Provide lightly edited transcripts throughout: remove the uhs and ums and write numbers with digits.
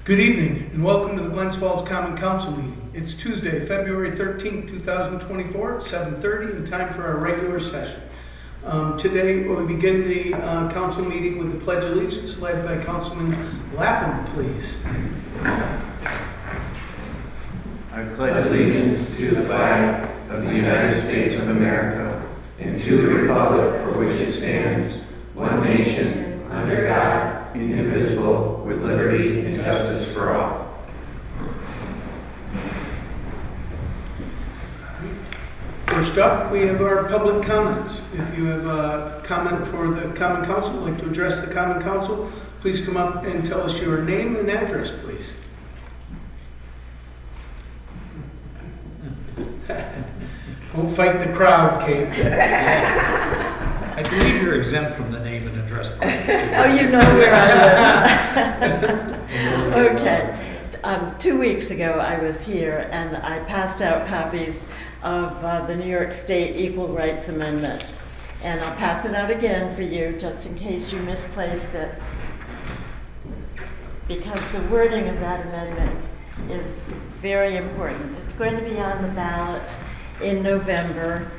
Good evening and welcome to the Glens Falls Common Council meeting. It's Tuesday, February 13th, 2024 at 7:30 and time for our regular session. Today we begin the council meeting with the Pledge of Allegiance led by Councilman Lapham, please. I pledge allegiance to the flag of the United States of America and to the republic for which it stands, one nation, under God, indivisible, with liberty and justice for all. First up, we have our public comments. If you have a comment for the Common Council, like to address the Common Council, please come up and tell us your name and address, please. Don't fight the crowd, Kate. I believe you're exempt from the name and address part. Oh, you know where I live. Okay. 2 weeks ago, I was here and I passed out copies of the New York State Equal Rights Amendment. And I'll pass it out again for you, just in case you misplaced it. Because the wording of that amendment is very important. It's going to be on the ballot in November.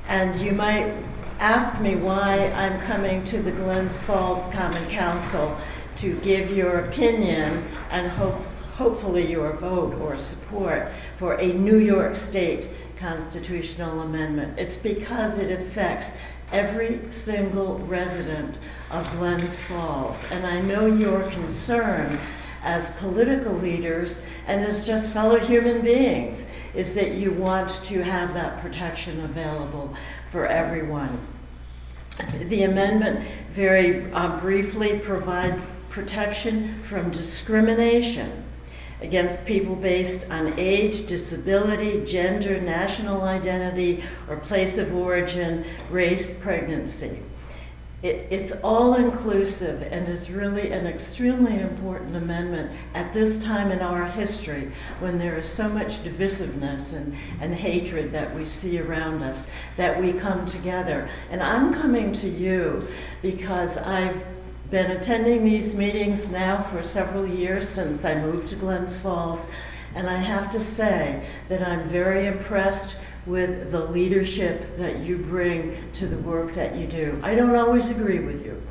And you might ask me why I'm coming to the Glens Falls Common Council to give your opinion and hopefully your vote or support for a New York State constitutional amendment. It's because it affects every single resident of Glens Falls. And I know your concern as political leaders and as just fellow human beings is that you want to have that protection available for everyone. The amendment very briefly provides protection from discrimination against people based on age, disability, gender, national identity, or place of origin, race, pregnancy. It's all-inclusive and is really an extremely important amendment at this time in our history when there is so much divisiveness and hatred that we see around us, that we come together. And I'm coming to you because I've been attending these meetings now for several years since I moved to Glens Falls, and I have to say that I'm very impressed with the leadership that you bring to the work that you do. I don't always agree with you,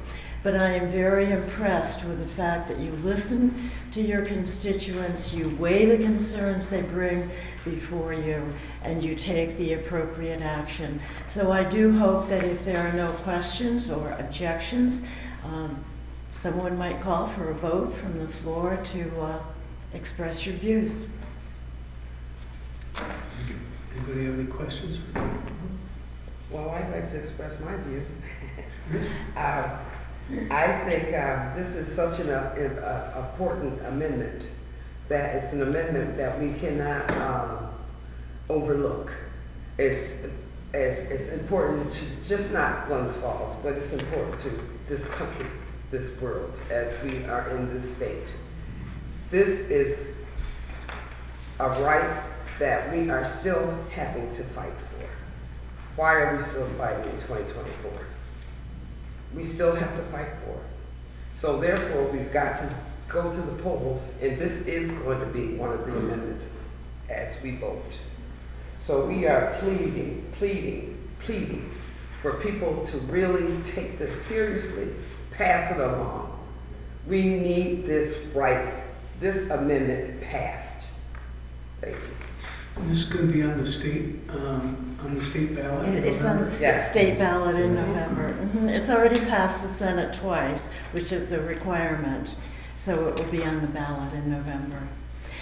but I am very impressed with the fact that you listen to your constituents, you weigh the concerns they bring before you, and you take the appropriate action. So I do hope that if there are no questions or objections, someone might call for a vote from the floor to express your views. Anybody have any questions? Well, I'd like to express my view. I think this is such an important amendment that it's an amendment that we cannot overlook. It's important to just not Glens Falls, but it's important to this country, this world, as we are in this state. This is a right that we are still having to fight for. Why are we still fighting in 2024? We still have to fight for it. So therefore, we've got to go to the polls, and this is going to be one of the amendments as we vote. So we are pleading for people to really take this seriously, pass it along. We need this amendment passed. Thank you. This is going to be on the state ballot. It's on the Yes. state ballot in November. It's already passed the Senate twice, which is a requirement. So it will be on the ballot in November.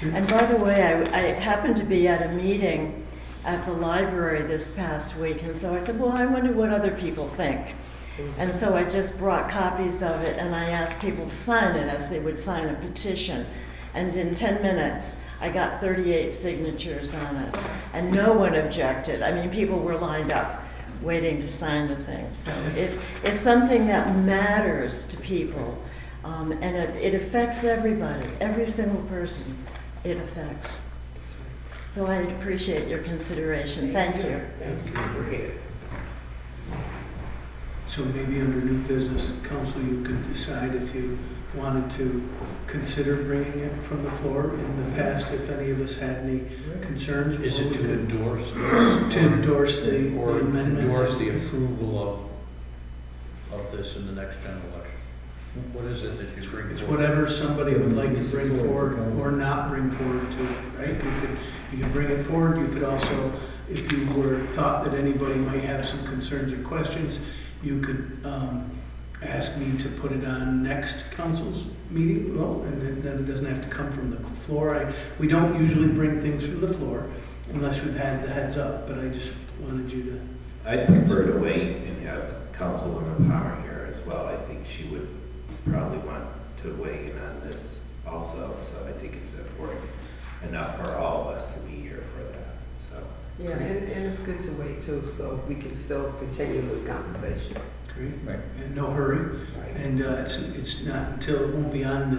And by the way, I happened to be at a meeting at the library this past week, and so I said, well, I wonder what other people think. And so I just brought copies of it, and I asked people to sign it as they would sign a petition. And in 10 minutes, I got 38 signatures on it, and no one objected. I mean, people were lined up waiting to sign the thing. So it's something that matters to people, and it affects everybody, every single person it affects. So I appreciate your consideration. Thank you. Thank you for bringing it. So maybe under new business, council, you could decide if you wanted to consider bringing it from the floor. In the past, if any of us had any concerns. Is or it we to could- endorse this? To endorse the Or amendment. endorse the approval of this in the next general election? What is it that you bring It's forward? whatever somebody would like to bring forward or not bring forward to it, right? You could bring it forward, you could also, if you thought that anybody might have some concerns or questions, you could ask me to put it on next council's meeting, well, and then it doesn't have to come from the floor. We don't usually bring things from the floor unless we've had the heads up, but I just wanted you to. I'd prefer to wait and have Councilwoman Palmer here as well. I think she would probably want to weigh in on this also, so I think it's important enough for all of us to be here for that, so. Yeah, and it's good to wait too, so we can still continue the conversation. Great. Right. And no hurry. Right. And it's not until, it won't be on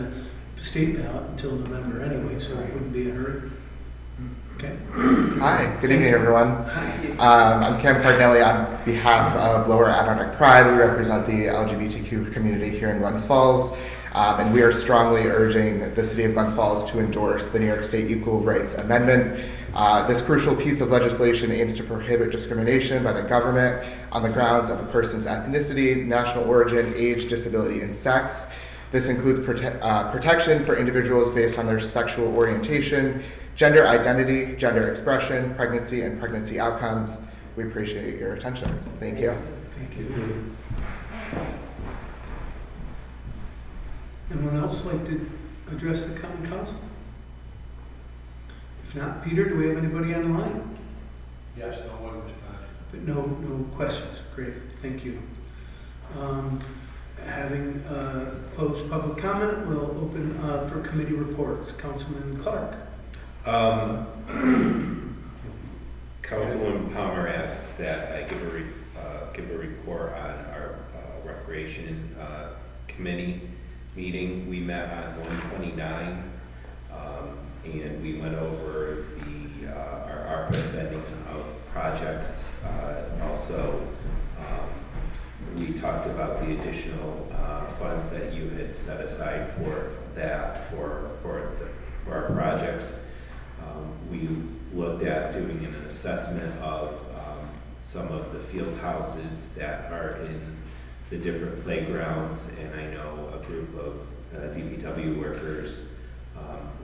the state ballot until November anyway, so it wouldn't be a hurry. Okay. Hi, good evening, everyone. Thank you. I'm Cam Cardinelli on behalf of Lower Adirondack Pride. We represent the LGBTQ community here in Glens Falls, and we are strongly urging the City of Glens Falls to endorse the New York State Equal Rights Amendment. This crucial piece of legislation aims to prohibit discrimination by the government on the grounds of a person's ethnicity, national origin, age, disability, and sex. This includes protection for individuals based on their sexual orientation, gender identity, gender expression, pregnancy, and pregnancy outcomes. We appreciate your attention. Thank you. Thank you. Anyone else like to address the common council? If not, Peter, do we have anybody on the line? Yes, no one responds. But no questions. Great, thank you. Having closed public comment, we'll open for committee reports. Councilman Clark. Councilwoman Palmer asked that I give a report on our recreation committee meeting. We met on 129, and we went over our ARPA spending of projects. Also, we talked about the additional funds that you had set aside for that for our projects. We looked at doing an assessment of some of the field houses that are in the different playgrounds, and I know a group of DPW workers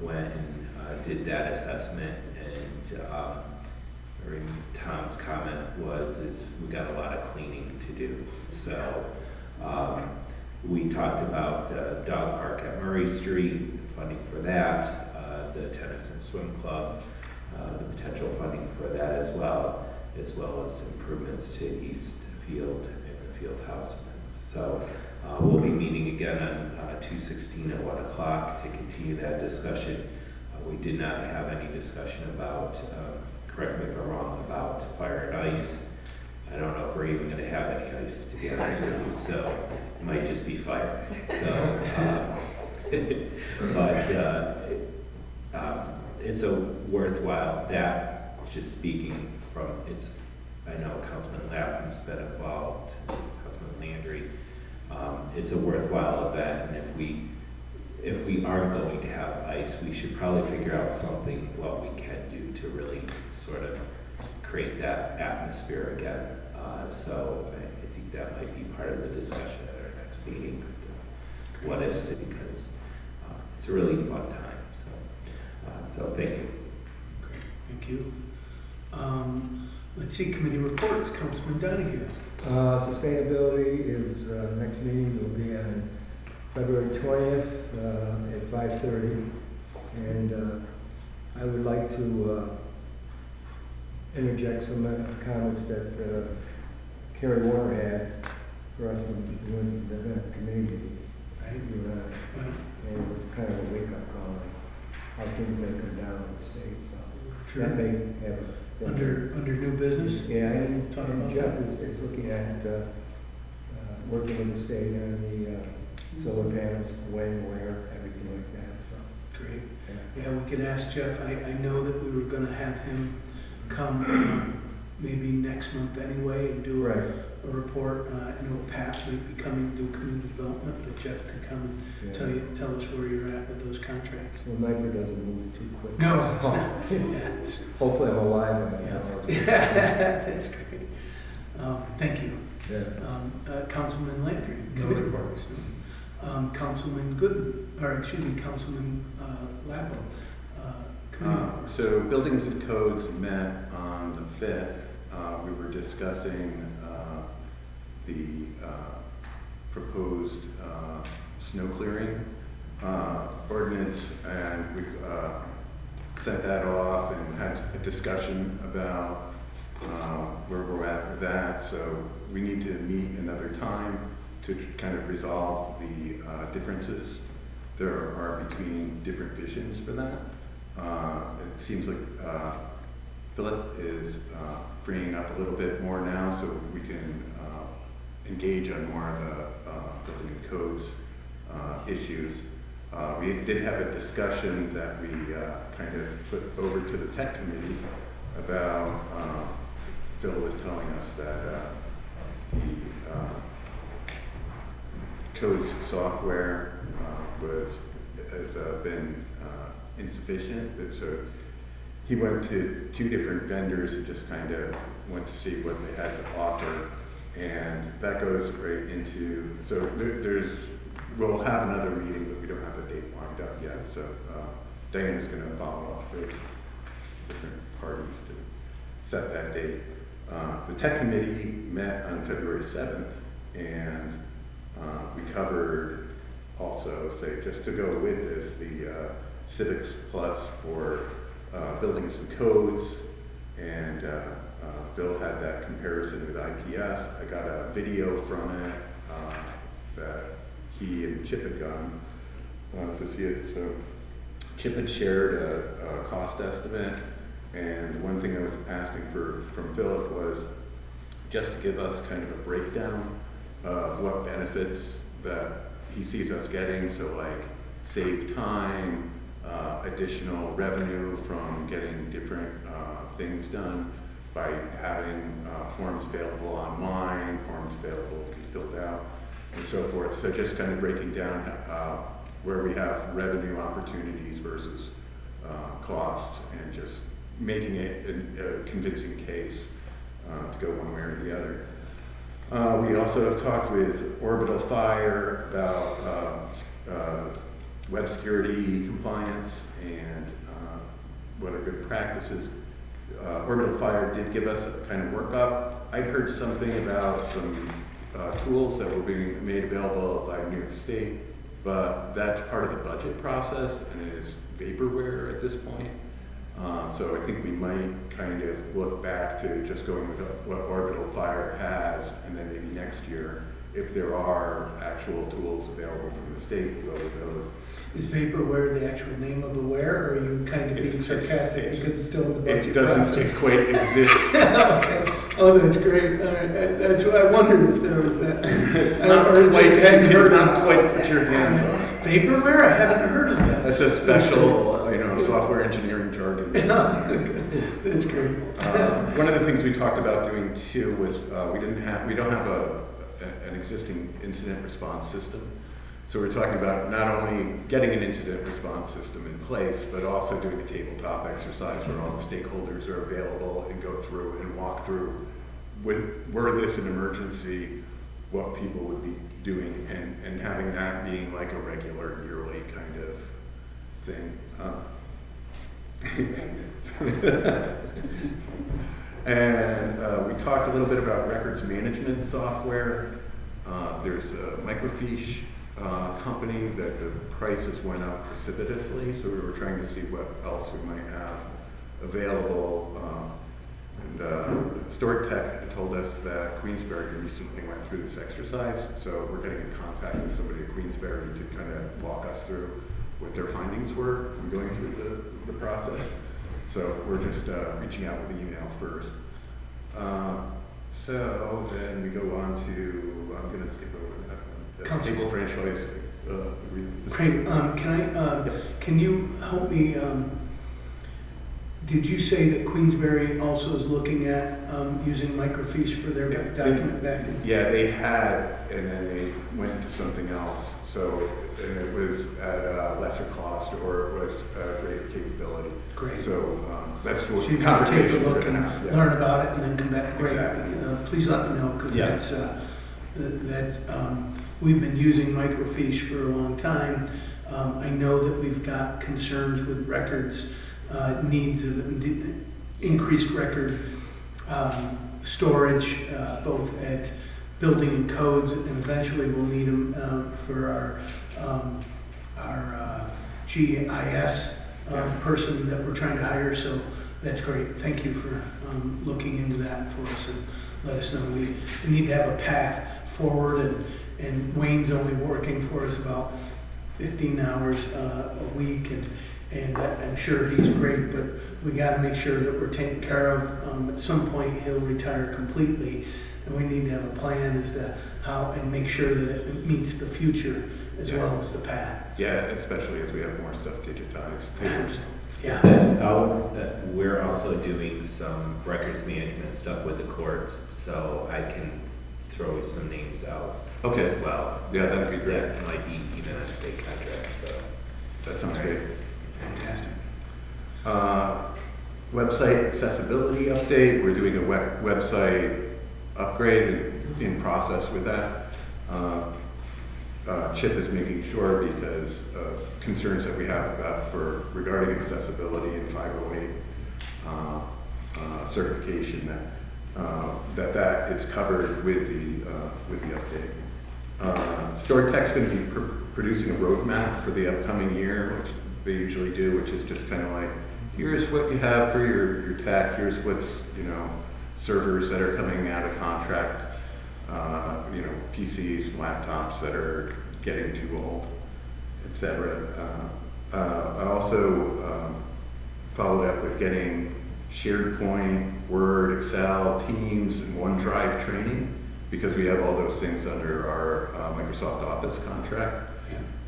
went and did that assessment, and Tom's comment is we got a lot of cleaning to do. So we talked about the dog park at Murray Street, funding for that, the tennis and swim club, the potential funding for that as well as improvements to East Field and the field house. So we'll be meeting again on 2/16 at 1 o'clock to continue that discussion. We did not have any discussion about, correct me if I'm wrong, about fire and ice. I don't know if we're even going to have any ice, to be honest with you, so it might just be fire. So, it's a worthwhile, that, just speaking from, I know Councilman Lapham's been involved, Councilman Landry. It's a worthwhile event, and if we aren't going to have ice, we should probably figure out something, what we can do to really sort of create that atmosphere again. So I think that might be part of the discussion at our next meeting. What ifs, because it's a really fun time. So thank you. Great, thank you. Let's see, committee reports. Councilman Donahue. Sustainability is, next meeting will be on February 20th at 5:30. And I would like to interject some comments that Kerry Warner had for us when the committee meeting. Right. And it was kind of a wake-up call, how things may come down in the state, so Sure. that may have a... Under new business? Yeah, and Talk about Jeff is looking at working with the state on the solar panels, when, where, everything like that, so. Great. Yeah. Yeah, we could ask Jeff. I know that we were going to have him come maybe next month anyway and do Right. a report. I know Pat will be coming to do community development, but Jeff to come and tell us where you're at with those contracts. Well, NIPER doesn't move too quick. No, it's not. Yeah, it's- Hopefully I'm alive. Yeah, that's great. Thank you. Yeah. Councilman Landry. No reports. Councilman Gooden, or excuse me, Councilman Labo. Committee. So Buildings and Codes met on the 5th. We were discussing the proposed snow clearing ordinance, and we've sent that off and had a discussion about where we're at with that. So we need to meet another time to kind of resolve the differences there are between different visions for that. It seems like Philip is freeing up a little bit more now, so we can engage on more of the building and codes issues. We did have a discussion that we kind of put over to the tech committee about, Phil was telling us that the codes software has been insufficient. So he went to 2 different vendors and just kind of went to see what they had to offer. And that goes right into, so we'll have another meeting, but we don't have a date lined up yet. So Diane's going to follow up with different parties to set that date. The tech committee met on February 7th, and we covered also, say, just to go with this, the Civics Plus for buildings and codes, and Bill had that comparison with IPS. I got a video from it that he and Chip had gotten to see it. So Chip had shared a cost estimate, and one thing I was asking from Philip was just to give us kind of a breakdown of what benefits that he sees us getting. So like save time, additional revenue from getting different things done by having forms available online, forms available to be filled out, and so forth. So just kind of breaking down where we have revenue opportunities versus costs, and just making it a convincing case to go one way or the other. We also talked with Orbital Fire about web security compliance and what are good practices. Orbital Fire did give us a kind of workup. I heard something about some tools that were being made available by New York State, but that's part of the budget process and it is vaporware at this point. So I think we might kind of look back to just going with what Orbital Fire has, and then maybe next year, if there are actual tools available from the state, we'll go with those. Is vaporware the actual name of the ware, or are you kind of being sarcastic because it's still in the budget It doesn't process? quite exist. Okay. Oh, that's great. All right. That's what I wondered if there was that. It's not Or quite, just you hadn't heard cannot of quite it. put your hands on it. Vaporware? I haven't heard of that. That's a special, software engineering jargon. That's great. One of the things we talked about doing too was we don't have an existing incident response system. So we're talking about not only getting an incident response system in place, but also doing a tabletop exercise where all the stakeholders are available and go through and walk through were this an emergency, what people would be doing, and having that being like a regular yearly kind of thing. And we talked a little bit about records management software. There's a microfiche company that the prices went up precipitously, so we were trying to see what else we might have available. Stork Tech had told us that Queensberry recently went through this exercise, so we're getting in contact with somebody at Queensberry to kind of walk us through what their findings were from going through the process. So we're just reaching out with the email first. So then we go on to, I'm going to skip over that. Table franchise. Great. Can you help me Did you say that Queensberry also is looking at using microfiche for their document backing? Yeah, they had, and then they went to something else. So it was at a lesser cost, or it was a greater capability. Great. So that's what So you the can take a conversation we're look gonna and have. Yeah. learn about it and then come back. Great. Exactly. Please let me know, because Yeah. we've been using microfiche for a long time. I know that we've got concerns with records, needs of increased record storage, both at building and codes, and eventually we'll need them for our GIS person that we're trying to hire. So that's great. Thank you for looking into that for us and let us know. We need to have a path forward, and Wayne's only working for us about 15 hours a week, and I'm sure he's great, but we got to make sure that we're taken care of. At some point, he'll retire completely, and we need to have a plan as to how, and make sure that it meets the future as well as the past. Yeah, especially as we have more stuff digitized. Yeah. We're also doing some records management stuff with the courts, so I can throw some names out Okay. as well. Yeah, that'd be great. That might be even on state contract, so. That sounds great. Fantastic. Website accessibility update. We're doing a website upgrade, in process with that. Chip is making sure, because of concerns that we have regarding accessibility and 508 certification, that is covered with the update. StoryTech's going to be producing a roadmap for the upcoming year, which they usually do, which is just kind of like, here's what you have for your tech, here's what's, servers that are coming out of contract, PCs, laptops that are getting too old, etc. I also followed up with getting SharePoint, Word, Excel, Teams, and OneDrive training, because we have all those things under our Microsoft Office contract.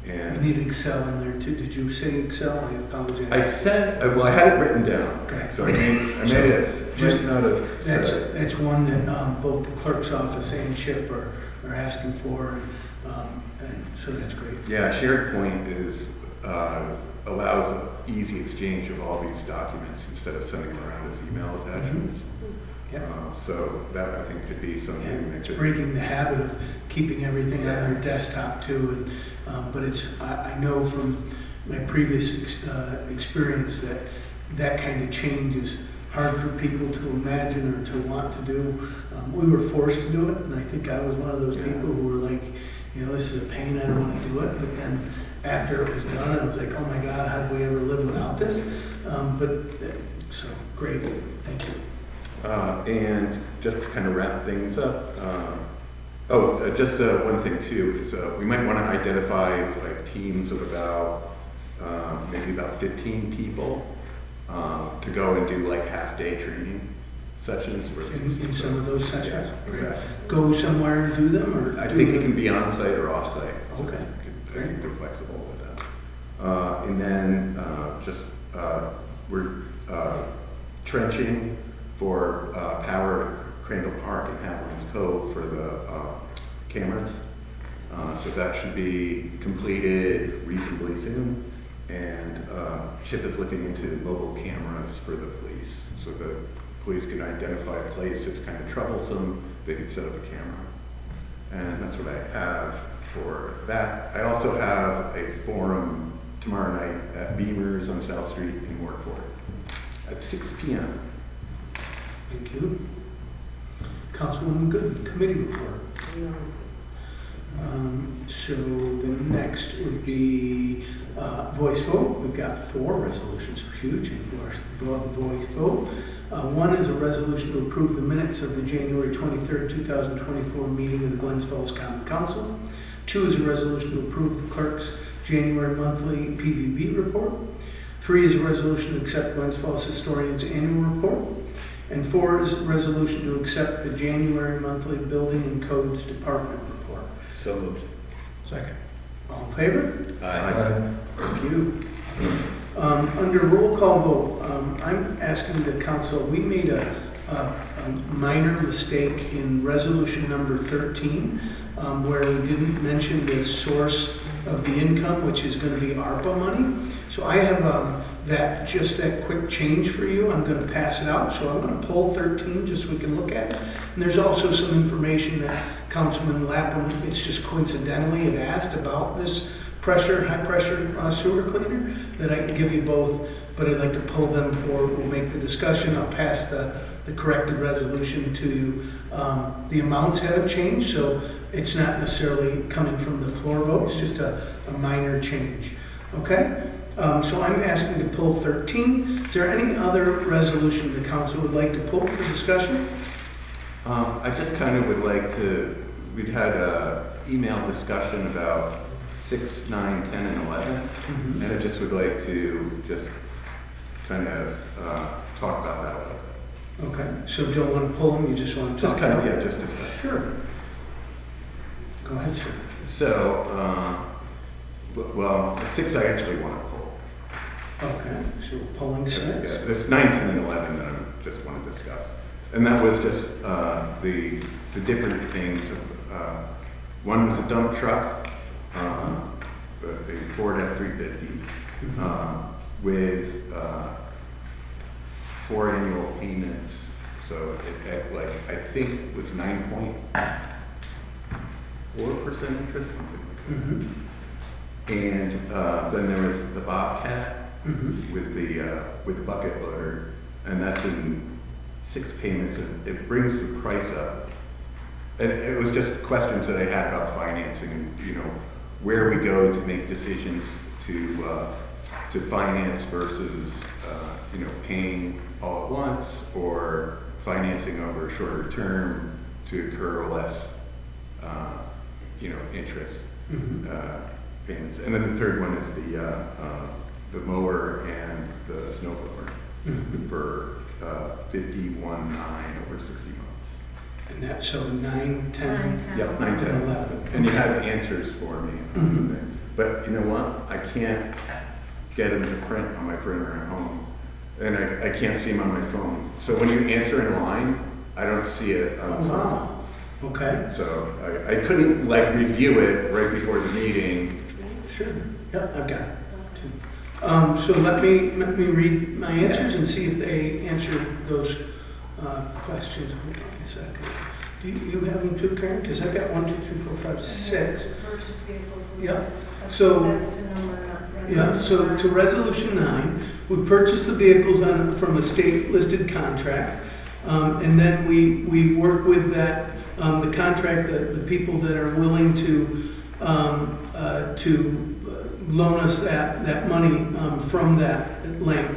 We And need Excel in there too. Did you say Excel? I apologize. I said, well, I had it written down, Okay. so I made it just out of. That's one that both the clerk's office and Chip are asking for, and so that's great. Yeah, SharePoint allows easy exchange of all these documents instead of sending them around as email attachments. Yeah. So that, I think, could be something that It's could. breaking the habit of keeping everything on your desktop too, but I know from my previous experience that kind of change is hard for people to imagine or to want to do. We were forced to do it, and I think I was one of those people who were like, this is a pain, I don't want to do it. But then after it was done, I was like, oh my God, how did we ever live without this? So great, thank you. And just to kind of wrap things up, just one thing too is we might want to identify like teams of about maybe about 15 people to go and do like half-day training sessions. In some of those sessions? Yeah, exactly. Go somewhere and do them, or? I think it can be on-site or off-site. So Okay. I think they're flexible with that. And then we're trenching for power at Crandall Park and Haviland's Cove for the cameras. So that should be completed reasonably soon. And Chip is looking into mobile cameras for the police. So the police can identify a place that's kind of troublesome, they can set up a camera. And that's what I have for that. I also have a forum tomorrow night at Beamer's on South Street in Wartford at 6 p.m. Thank you. Councilwoman Good, committee report. So the next would be voice vote. We've got 4 resolutions, huge, of course, the voice vote. One is a resolution to approve the minutes of the January 23rd, 2024 meeting of the Glens Falls Common Council. 2 is a resolution to approve the clerk's January monthly PVB report. 3 is a resolution to accept Glens Falls Historian's annual report. And 4 is a resolution to accept the January monthly Building and Codes Department report. So moved. Second. All in favor? Aye. Thank you. Under roll call vote, I'm asking the council, we made a minor mistake in resolution number 13, where we didn't mention the source of the income, which is going to be ARPA money. So I have that quick change for you. I'm going to pass it out. So I'm going to pull 13 just so we can look at it. And there's also some information that Councilman Lapham, it's just coincidentally, had asked about this high pressure sewer cleaner that I can give you both, but I'd like to pull them for, we'll make the discussion. I'll pass the corrected resolution to you. The amounts have changed, so it's not necessarily coming from the floor vote, it's just a minor change. Okay? So I'm asking to pull 13. Is there any other resolution the council would like to pull for discussion? I just kind of would like to, we'd had a email discussion about 6, 9, 10, and 11. And I just would like to just kind of talk about that a little bit. Okay, so don't want to pull them, you just want to talk Just kind of, about yeah, just discuss. Sure. Go ahead, sir. So, well, 6 I actually want to pull. Okay, so we're pulling 6. Yeah, there's 9, 10, and 11 that I just want to discuss. And that was just the different things. One was a dump truck, a Ford F-350, with 4 annual payments. So it like, I think it was 9.4% interest. And then there was the Bobcat with the bucket loader, and that's in 6 payments, and it brings the price up. And it was just questions that I had about financing, and you know, where we go to make decisions to finance versus you know, paying all at once, or financing over a shorter term to incur less you know, interest payments. And then the third one is the mower and the snow blower for 51.9 over 60 months. And that's so 9, 10. Yep, 9, 10, 11. And you have answers for me. But you know what? I can't get them to print on my printer at home. And I can't see them on my phone. So when you answer in line, I don't see it on the phone. Wow. Okay. So I couldn't like review it right before the meeting. Sure. Yep, I've got it. So let me read my answers and see if they answer those questions. Hold on a second. Do you have them too, Karen? Because I've got 1, 2, 3, 4, 5, 6. Purchase vehicles. And Yeah. stuff. So That's to number, not yeah. So to resolution 9, we purchase the vehicles from a state listed contract, and then we work with that the contract, the people that are willing to loan us that money from that link.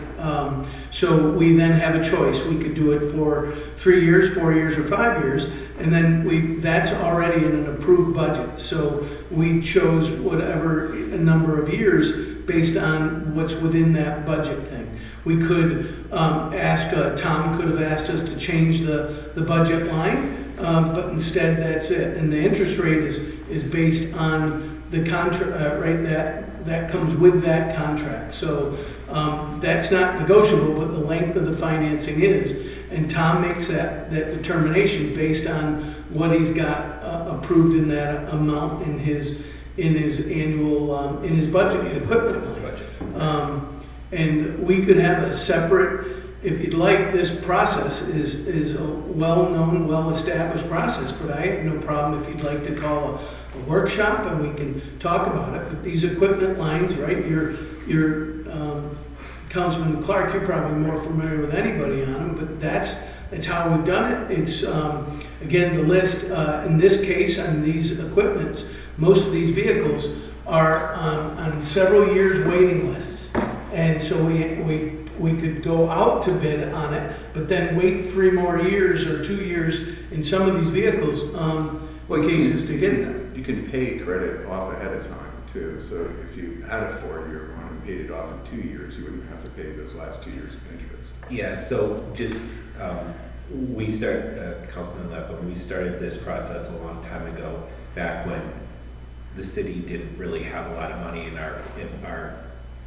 So we then have a choice. We could do it for 3 years, 4 years, or 5 years, and then that's already in an approved budget. So we chose whatever a number of years based on what's within that budget thing. We could ask, Tom could have asked us to change the budget line, but instead that's it. And the interest rate is based on the contract, right, that comes with that contract. So that's not negotiable, but the length of the financing is. And Tom makes that determination based on what he's got approved in that amount in his annual, in his budget, equipment. And we could have a separate, if you'd like, this process is a well-known, well-established process, but I have no problem if you'd like to call a workshop and we can talk about it. But these equipment lines, right, your Councilman Clark, you're probably more familiar with anybody on them, but that's how we've done it. It's, again, the list, in this case, on these equipments, most of these vehicles are on several years waiting lists. And so we could go out to bid on it, but then wait 3 more years or 2 years in some of these vehicles, cases to get them. You can pay credit off ahead of time too. So if you had a 4-year one and paid it off in 2 years, you wouldn't have to pay those last 2 years of interest. Yeah, so just, we Councilman Lapham, we started this process a long time ago, back when the city didn't really have a lot of money in our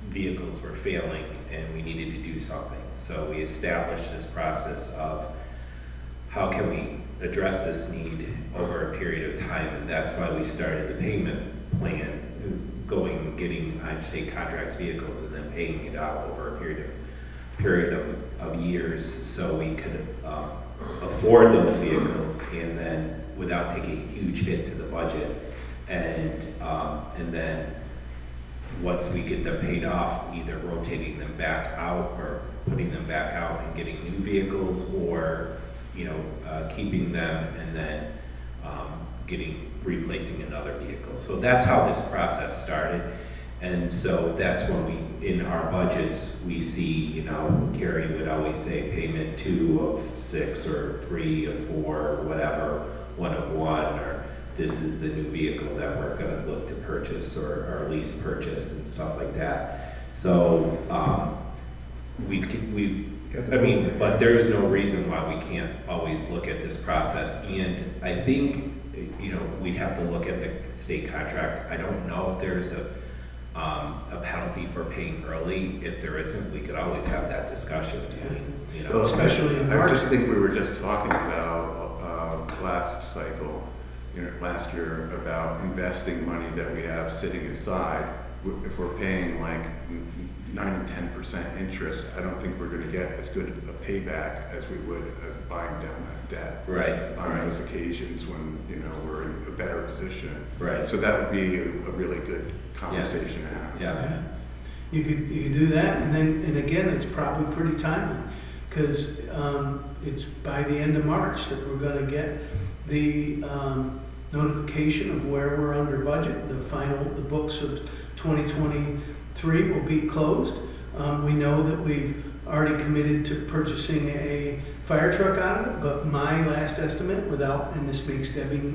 vehicles were failing and we needed to do something. So we established this process of how can we address this need over a period of time, and that's why we started the payment plan, getting state contracts vehicles and then paying it out over a period of years, so we could afford those vehicles, and then without taking a huge hit to the budget, and then once we get them paid off, either rotating them back out or putting them back out and getting new vehicles, or keeping them and then replacing another vehicle. So that's how this process started. And so that's when in our budgets, we see, Carrie would always say payment 2 of 6 or 3 of 4 or whatever, 1 of 1, or this is the new vehicle that we're gonna look to purchase or lease purchase and stuff like that. So, but there's no reason why we can't always look at this process. And I think, we'd have to look at the state contract. I don't know if there's a penalty for paying early. If there isn't, we could always have that discussion. Well, especially in I March. just think we were just talking about last cycle, last year, about investing money that we have sitting aside. If we're paying like 9 and 10% interest, I don't think we're going to get as good a payback as we would buying down that debt. Right. On those occasions when we're in a better position. Right. So that would be a really good conversation to have. Yeah. You could do that, and again, it's probably pretty timely, because it's by the end of March that we're going to get the notification of where we're under budget. The books of 2023 will be closed. We know that we've already committed to purchasing a fire truck out of it, but my last estimate, and this makes Debbie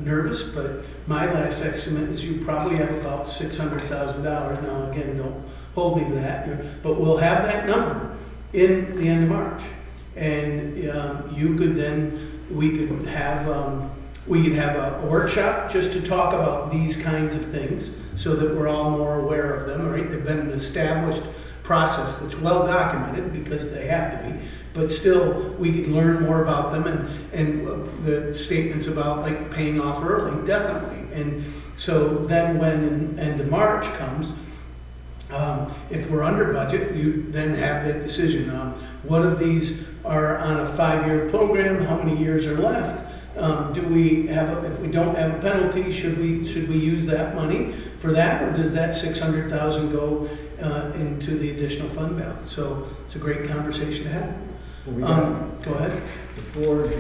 nervous, but my last estimate is you probably have about $600,000. Now, again, don't hold me to that, but we'll have that number in the end of March. And we could have a workshop just to talk about these kinds of things so that we're all more aware of them, right? They've been an established process that's well documented because they have to be, but still we could learn more about them and the statements about like paying off early, definitely. And so then when end of March comes, if we're under budget, you then have that decision on what of these are on a 5-year program, how many years are left. If we don't have a penalty, should we use that money for that, or does that $600,000 go into the additional fund balance? So it's a great conversation to have. Well, go ahead. The Ford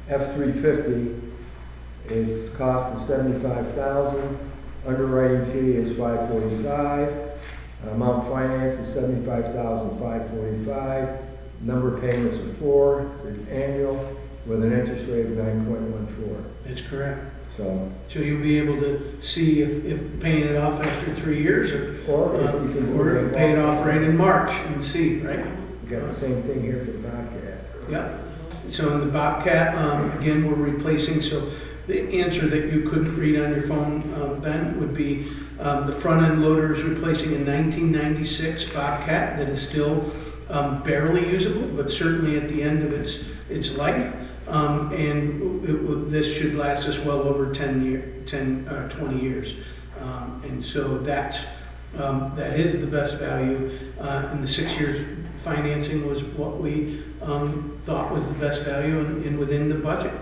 F-350 is costing $75,000. Underwriting fee is $545. Amount finance is $75,545. Number of payments are 4. They're annual with an interest rate of 9.14. That's correct. So you'll be able to see if paying it off after 3 years or if pay it off right in March and see, right? we got the same thing here for Bobcat. Yeah. So in the Bobcat, again, we're replacing. So the answer that you couldn't read on your phone, Ben, would be the front end loader is replacing a 1996 Bobcat that is still barely usable, but certainly at the end of its life. And this should last us well over 20 years. And so that is the best value. And the 6 years financing was what we thought was the best value and within the budget.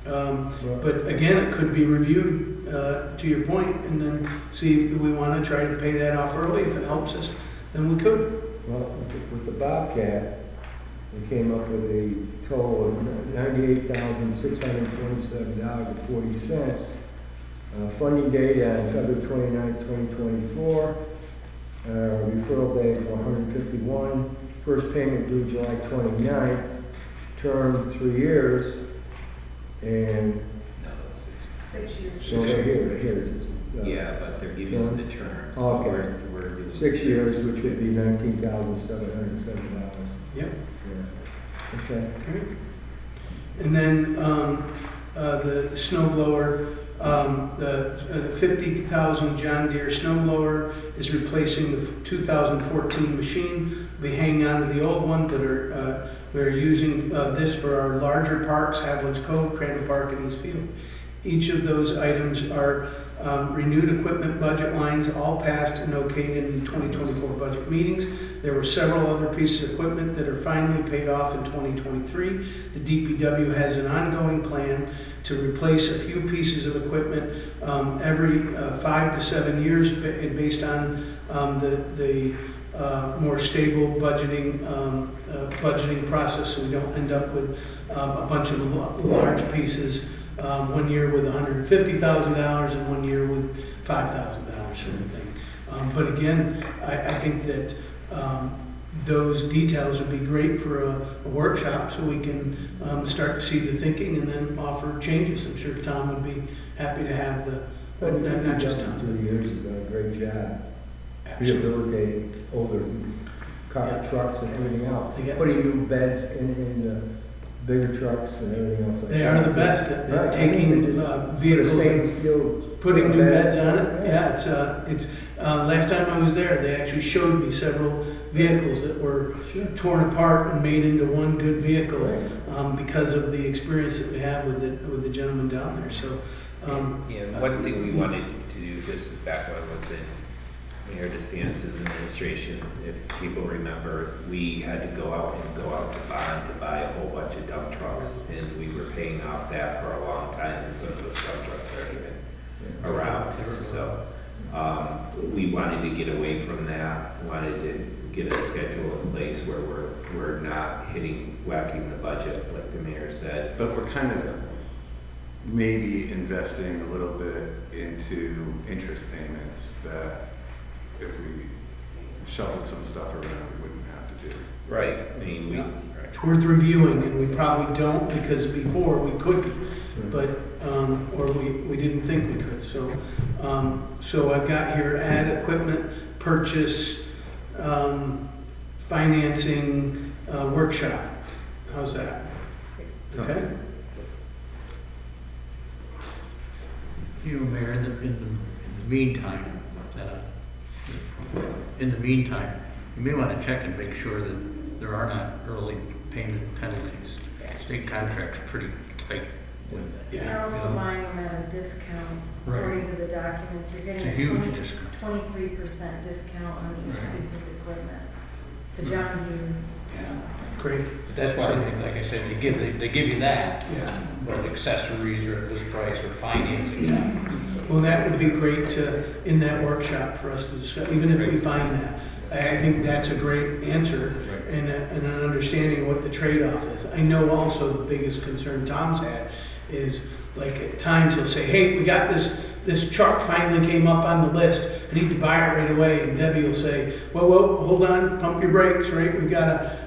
But again, it could be reviewed to your point, and then see if we want to try to pay that off early. If it helps us, then we could. Well, with the Bobcat, we came up with a total of $98,627.40. Funding date on February 29, 2024. Referral date for 151. First payment due July 29th. Term 3 years. And 6 years. so here. Yeah, but they're giving you the terms. Okay. We're doing 6 years, which would be $19,707. Yep. Okay. And then the snow blower, The 50,000 John Deere snow blower is replacing the 2014 machine. We hang on to the old one, but we're using this for our larger parks, Haviland's Cove, Crandall Park, and Eastfield. Each of those items are renewed equipment budget lines, all passed and okayed in 2024 budget meetings. There were several other pieces of equipment that are finally paid off in 2023. The DPW has an ongoing plan to replace a few pieces of equipment every 5 to 7 years based on the more stable budgeting process, so we don't end up with a bunch of large pieces. 1 year with $150,000 and 1 year with $5,000 sort of thing. But again, I think that those details would be great for a workshop, so we can start to see the thinking and then offer changes. I'm sure Tom would be happy to have not just Tom. 2 years has done a great job Absolutely. rehabilitating older car Yeah. trucks and everything else. They get- Putting new beds in the bigger trucks and everything else like that. They are the best at Right, taking I mean, they just vehicles put the and same skills. putting new beds on it. Yeah, it's last time I was there, they actually showed me several vehicles that were Sure. torn apart and made into one good vehicle Right. because of the experience that we have with the gentleman down there. So, Yeah, one thing we wanted to do, this is back when I was in Mayor DeSantis' administration, if people remember, we had to go out to bond to buy a whole bunch of dump trucks, and we were paying off that for a long time, and some of those dump trucks aren't even around. So we wanted to get away from that, wanted to get a schedule in place where we're not whacking the budget, like the mayor said. But we're kind of maybe investing a little bit into interest payments that if we shuffled some stuff around, we wouldn't have to do. Right, I mean, we, it's worth reviewing, and we probably don't because before we couldn't, but or we didn't think we could. So I've got here add equipment purchase, financing, workshop. How's that? Okay. You know, Mayor, in the meantime, you may want to check and make sure that there are not early payment penalties. State contract's pretty tight with that. They're also buying them at a discount, Right. according to the documents. You're getting It's a huge discount. 23% discount on each Right. piece of equipment. The John Deere. Great. But that's why I think, like I said, they give you that, Yeah. but accessories are at this price or financing that. Well, that would be great in that workshop for us to discuss, even if we find that. I think that's a great answer and an understanding of what the trade-off is. I know also the biggest concern Tom's had is, like, at times he'll say, hey, we got this truck finally came up on the list. I need to buy it right away. And Debbie will say, whoa, hold on, pump your brakes, right? We've got to,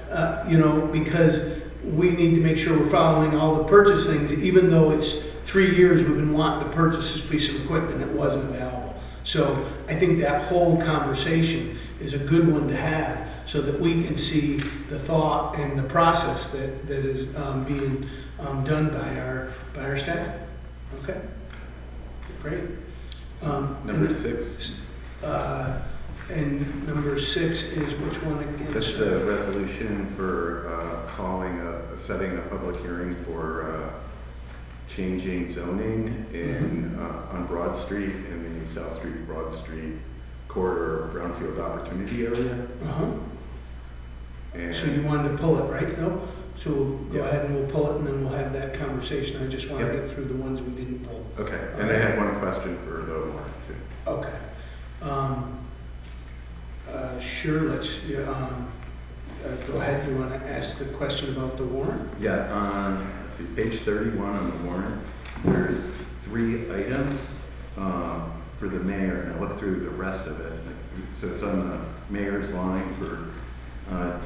because we need to make sure we're following all the purchase things, even though it's 3 years we've been wanting to purchase this piece of equipment that wasn't available. So I think that whole conversation is a good one to have so that we can see the thought and the process that is being done by our staff. Okay, great. Number 6, and number 6 is which one again? that's the resolution for setting a public hearing for changing zoning on Broad Street in the South Street, Broad Street corridor brownfield opportunity area. Uh-huh. And So you wanted to pull it, right? No? So we'll go Yeah. ahead and we'll pull it and then we'll have that conversation. I just want to Yep. get through the ones we didn't pull. Okay, and I had one question for the warrant too. Okay. Sure, let's, go ahead. Do you want to ask the question about the warrant? Yeah, on let's see, page 31 on the warrant, there's 3 items for the mayor, and I looked through the rest of it. So it's on the mayor's line for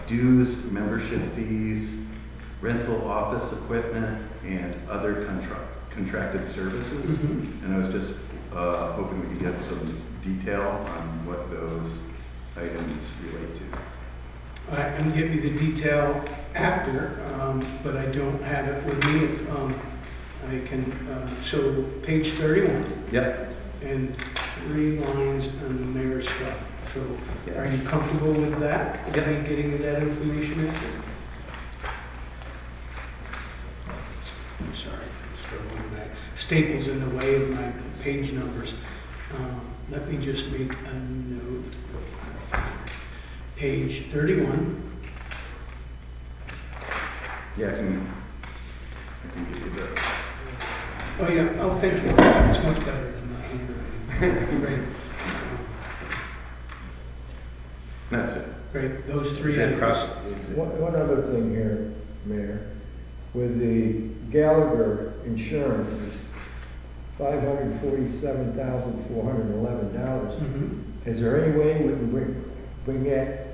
dues, membership fees, rental office equipment, and other contracted services. Mhm. And I was just hoping we could get some detail on what those items relate to. I can give you the detail after, but I don't have it with me. I can, so page 31, Yep. and 3 lines on the mayor's stuff. So are you comfortable with that? Yep. Are you getting you that information in? I'm sorry, I'm struggling with that. Staples in the way of my page numbers. Let me just make a note. Page 31. Yeah, I can give you the. Oh, yeah, oh, thank you. It's much better than my handwriting. Great. That's it. Great, those 3 Is that items. cross? One other thing here, Mayor, with the Gallagher insurance is $547,411. Mhm. Is there any way we can bring that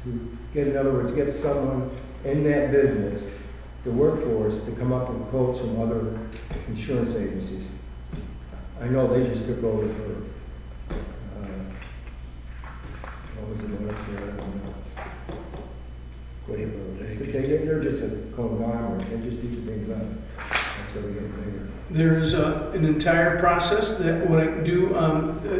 to get, in other words, get someone in that business, the workforce, to come up with quotes from other insurance agencies? I know they just took over for, what was the name of it? I don't know. They're just a conglomerate, they just eat things up. That's why we get bigger. There is an entire process that what I can do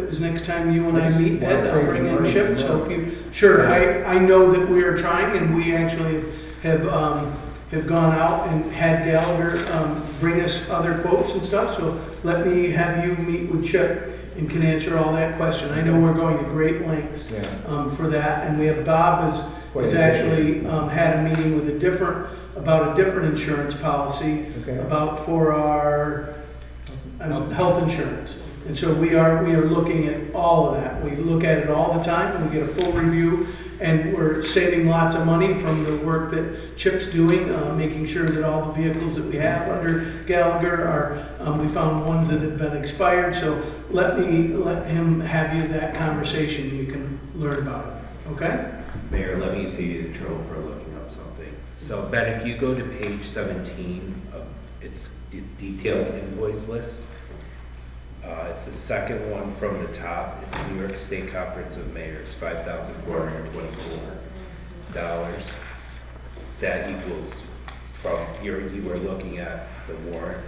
is next time you and I meet, Ed, I'll bring in Chip. So sure, I know that we are trying, and we actually have gone out and had Gallagher bring us other quotes and stuff. So let me have you meet with Chip and can answer all that question. I know we're going to great lengths for that, and we have Bob has actually had a meeting with about a different insurance policy about for our health insurance. And so we are looking at all of that. We look at it all the time, and we get a full review, and we're saving lots of money from the work that Chip's doing, making sure that all the vehicles that we have under Gallagher are, we found ones that had been expired. So let him have you that conversation. You can learn about it. Okay? Mayor, let me see you the trope for looking up something. So Ben, if you go to page 17 of its detailed invoice list, it's the second one from the top. It's New York State Conference of Mayors, $5,424. That equals from you were looking at the warrant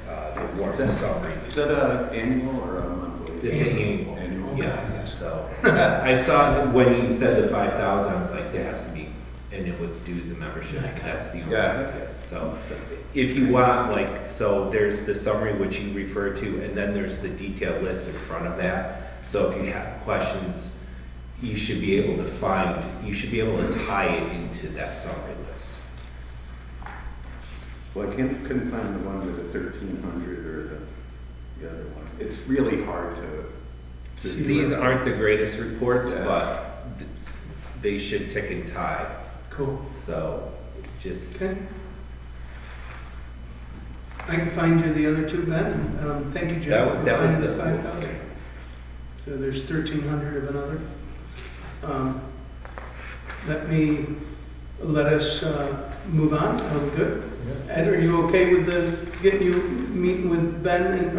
summary. Is that an annual or a monthly? It's an annual. Annual. Yeah, so I saw when you said the 5,000, I was like, there has to be, and it was dues and membership. That's the only. Yeah. So if you want, so there's the summary which you refer to, and then there's the detailed list in front of that. So if you have questions, you should be able to tie it into that summary list. Well, I couldn't find the one with the 1,300 or the other one. It's really hard to. These aren't the greatest reports, Yeah. but they should tick and tie. Cool. So just. Okay. I can find you the other 2, Ben. Thank you, Joe. That was the the 5,000. So there's 1,300 of another. Let us move on. Are we good? Ed, are you okay with getting you meeting with Ben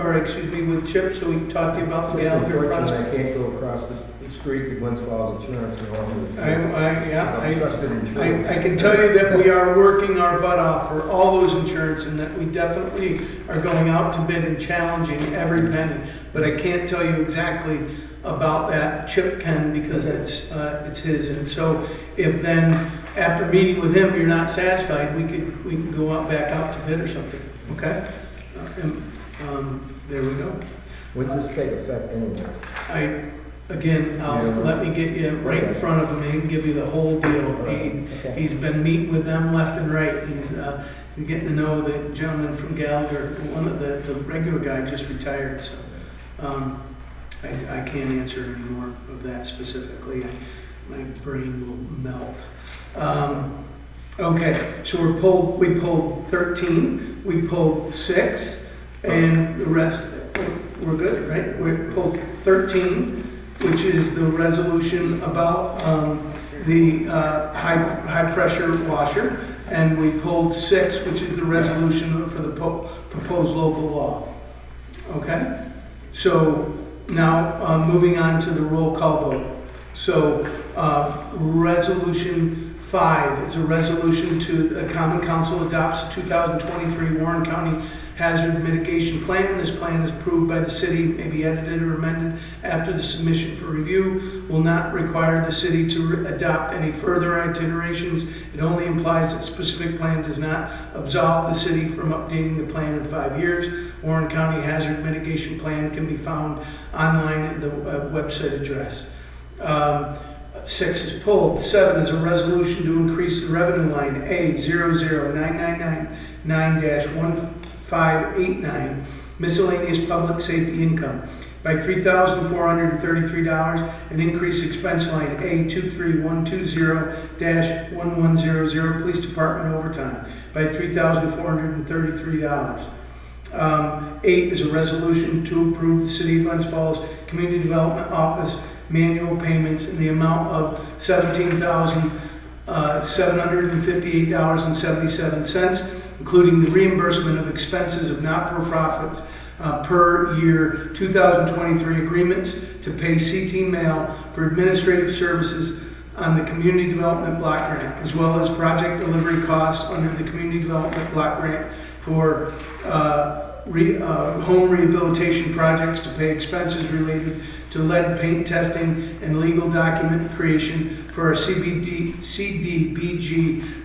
with Chip so we can talk to you about the Gallagher Unfortunately, process? I can't go across the street to Glens Falls Insurance and all of I trusted in truth. can tell you that we are working our butt off for all those insurance, and that we definitely are going out to bid and challenging every penny. But I can't tell you exactly about that. Chip can, because it's his. And so if then after meeting with him you're not satisfied, we can go back out to bid or something. Okay? There we go. When does this take effect anyway? Let me get you right in front of him. He can give you the whole deal. He's been meeting with them left and right. He's getting to know the gentleman from Gallagher. One of the regular guy just retired, so I can't answer any more of that specifically. My brain will melt. Okay, so we pulled 13, we pulled 6, and the rest, we're good, right? We pulled 13, which is the resolution about the high pressure washer, and we pulled 6, which is the resolution for the proposed local law. Okay? So now moving on to the roll call vote. So resolution 5 is a resolution to the Common Council adopts 2023 Warren County hazard mitigation plan. This plan is approved by the city, may be edited or amended after the submission for review, will not require the city to adopt any further itinerations. It only implies that specific plan does not absolve the city from updating the plan in 5 years. Warren County Hazard Mitigation Plan can be found online at the website address. 6 is pulled. 7 is a resolution to increase the revenue line A00999-1589, miscellaneous public safety income, by $3,433 and increase expense line A23120-1100, police department overtime, by $3,433. 8 is a resolution to approve the City of Glens Falls Community Development Office manual payments in the amount of $17,758.77, including the reimbursement of expenses of not-for-profits per year 2023 agreements to pay CT Mail for administrative services on the Community Development Block Grant, as well as project delivery costs under the Community Development Block Grant for home rehabilitation projects to pay expenses related to lead paint testing and legal document creation for our CDBG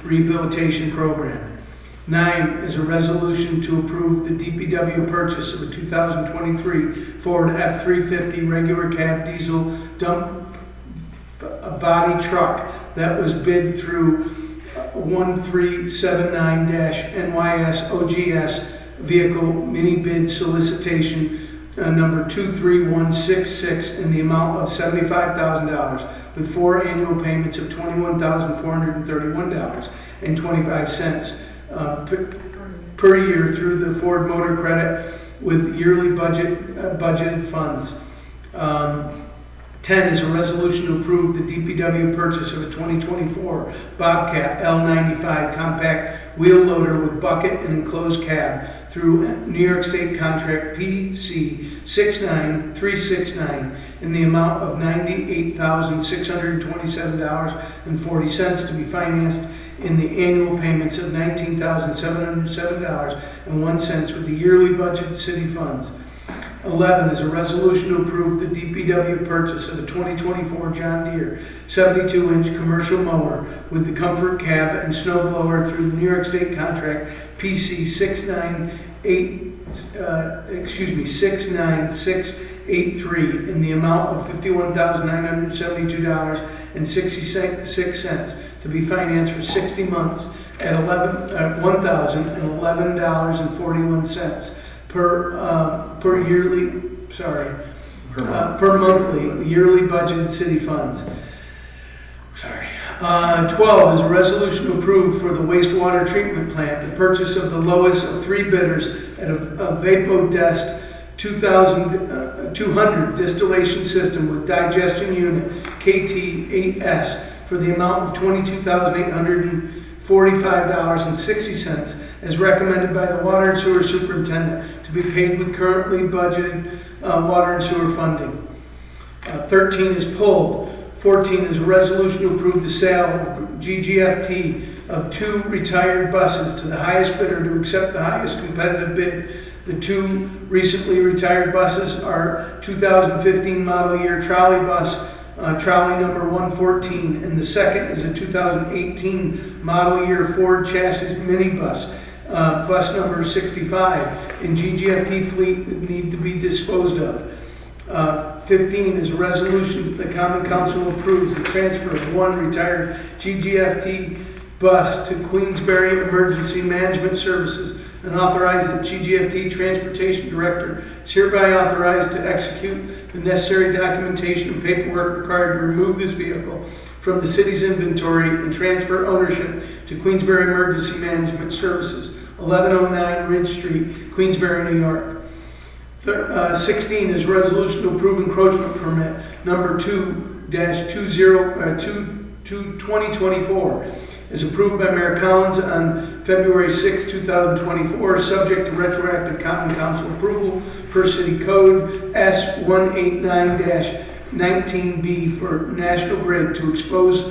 rehabilitation program. 9 is a resolution to approve the DPW purchase of a 2023 Ford F-350 regular cab diesel dump body truck that was bid through 1379-NYS OGS vehicle mini bid solicitation number 23166 in the amount of $75,000 with 4 annual payments of $21,431.25 per year through the Ford Motor Credit with yearly budgeted funds. 10 is a resolution to approve the DPW purchase of a 2024 Bobcat L95 compact wheel loader with bucket and enclosed cab through New York State contract PC 69369 in the amount of $98,627.40 to be financed in the annual payments of $19,707.01 with the yearly budget city funds. 11 is a resolution to approve the DPW purchase of a 2024 John Deere 72-inch commercial mower with the comfort cab and snow blower through the New York State contract PC 69683 in the amount of $51,972.66 to be financed for 60 months at $1,011.41 per monthly yearly budgeted city funds. 12 is a resolution to approve for the wastewater treatment plant the purchase of the lowest of 3 bidders at a Vapodest 200 distillation system with digestion unit KT8S for the amount of $22,845.60 as recommended by the Water and Sewer Superintendent to be paid with currently budgeted water and sewer funding. 13 is pulled. 14 is a resolution to approve the sale of GGFT of 2 retired buses to the highest bidder to accept the highest competitive bid. The 2 recently retired buses are 2015 model year trolley bus, trolley number 114, and the second is a 2018 model year Ford chassis minibus, bus number 65, and GGFT fleet that need to be disposed of. 15 is a resolution that the Common Council approves the transfer of 1 retired GGFT bus to Queensberry Emergency Management Services and authorize the GGFT Transportation Director is hereby authorized to execute the necessary documentation and paperwork required to remove this vehicle from the city's inventory and transfer ownership to Queensberry Emergency Management Services, 1109 Ridge Street, Queensberry, New York. 16 is resolution to approve encroachment permit number 2-2024 is approved by Mayor Collins on February 6, 2024, subject to retroactive Common Council approval per City Code S189-19B for National Grid to expose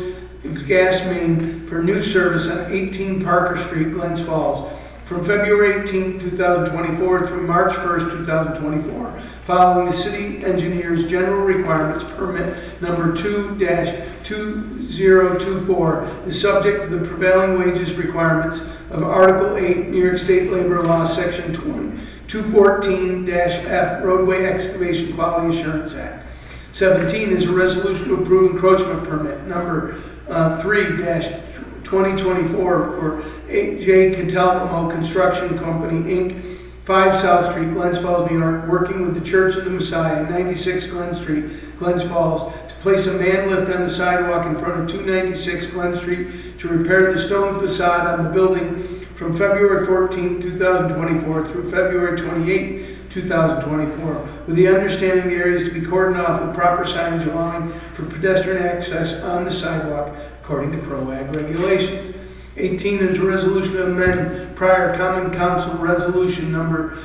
gas main for new service on 18 Parker Street, Glens Falls. from February 18, 2024 through March 1st, 2024, following the city engineer's general requirements permit number 2-2024 is subject to the prevailing wages requirements of Article 8, New York State Labor Law, Section 214-F, Roadway Excavation Quality Assurance Act. 17 is a resolution to approve encroachment permit number 3-2024 for 8J Catalamo Construction Company, Inc., 5 South Street, Glens Falls, New York, working with the Church of the Messiah, 96 Glen Street, Glens Falls, to place a man lift on the sidewalk in front of 296 Glen Street to repair the stone facade on the building from February 14, 2024 through February 28, 2024, with the understanding the area is to be cordoned off with proper signage allowing for pedestrian access on the sidewalk according to PROAG regulations. 18 is a resolution to amend prior Common Council Resolution number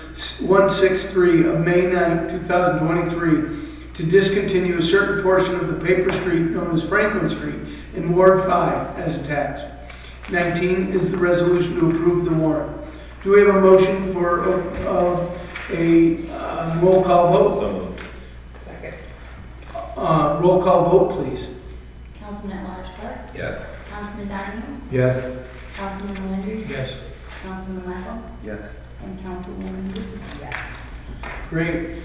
163 of May 9, 2023 to discontinue a certain portion of the paper street known as Franklin Street in Ward 5 as attached. 19 is the resolution to approve the warrant. Do we have a motion for a roll call vote? Second. Roll call vote, please. Councilman at-large Clark. Yes. Councilman Donahue. Yes. Councilman Landry. Yes. Councilman Lappel. Yes. And Councilwoman Wood. Yes. Great.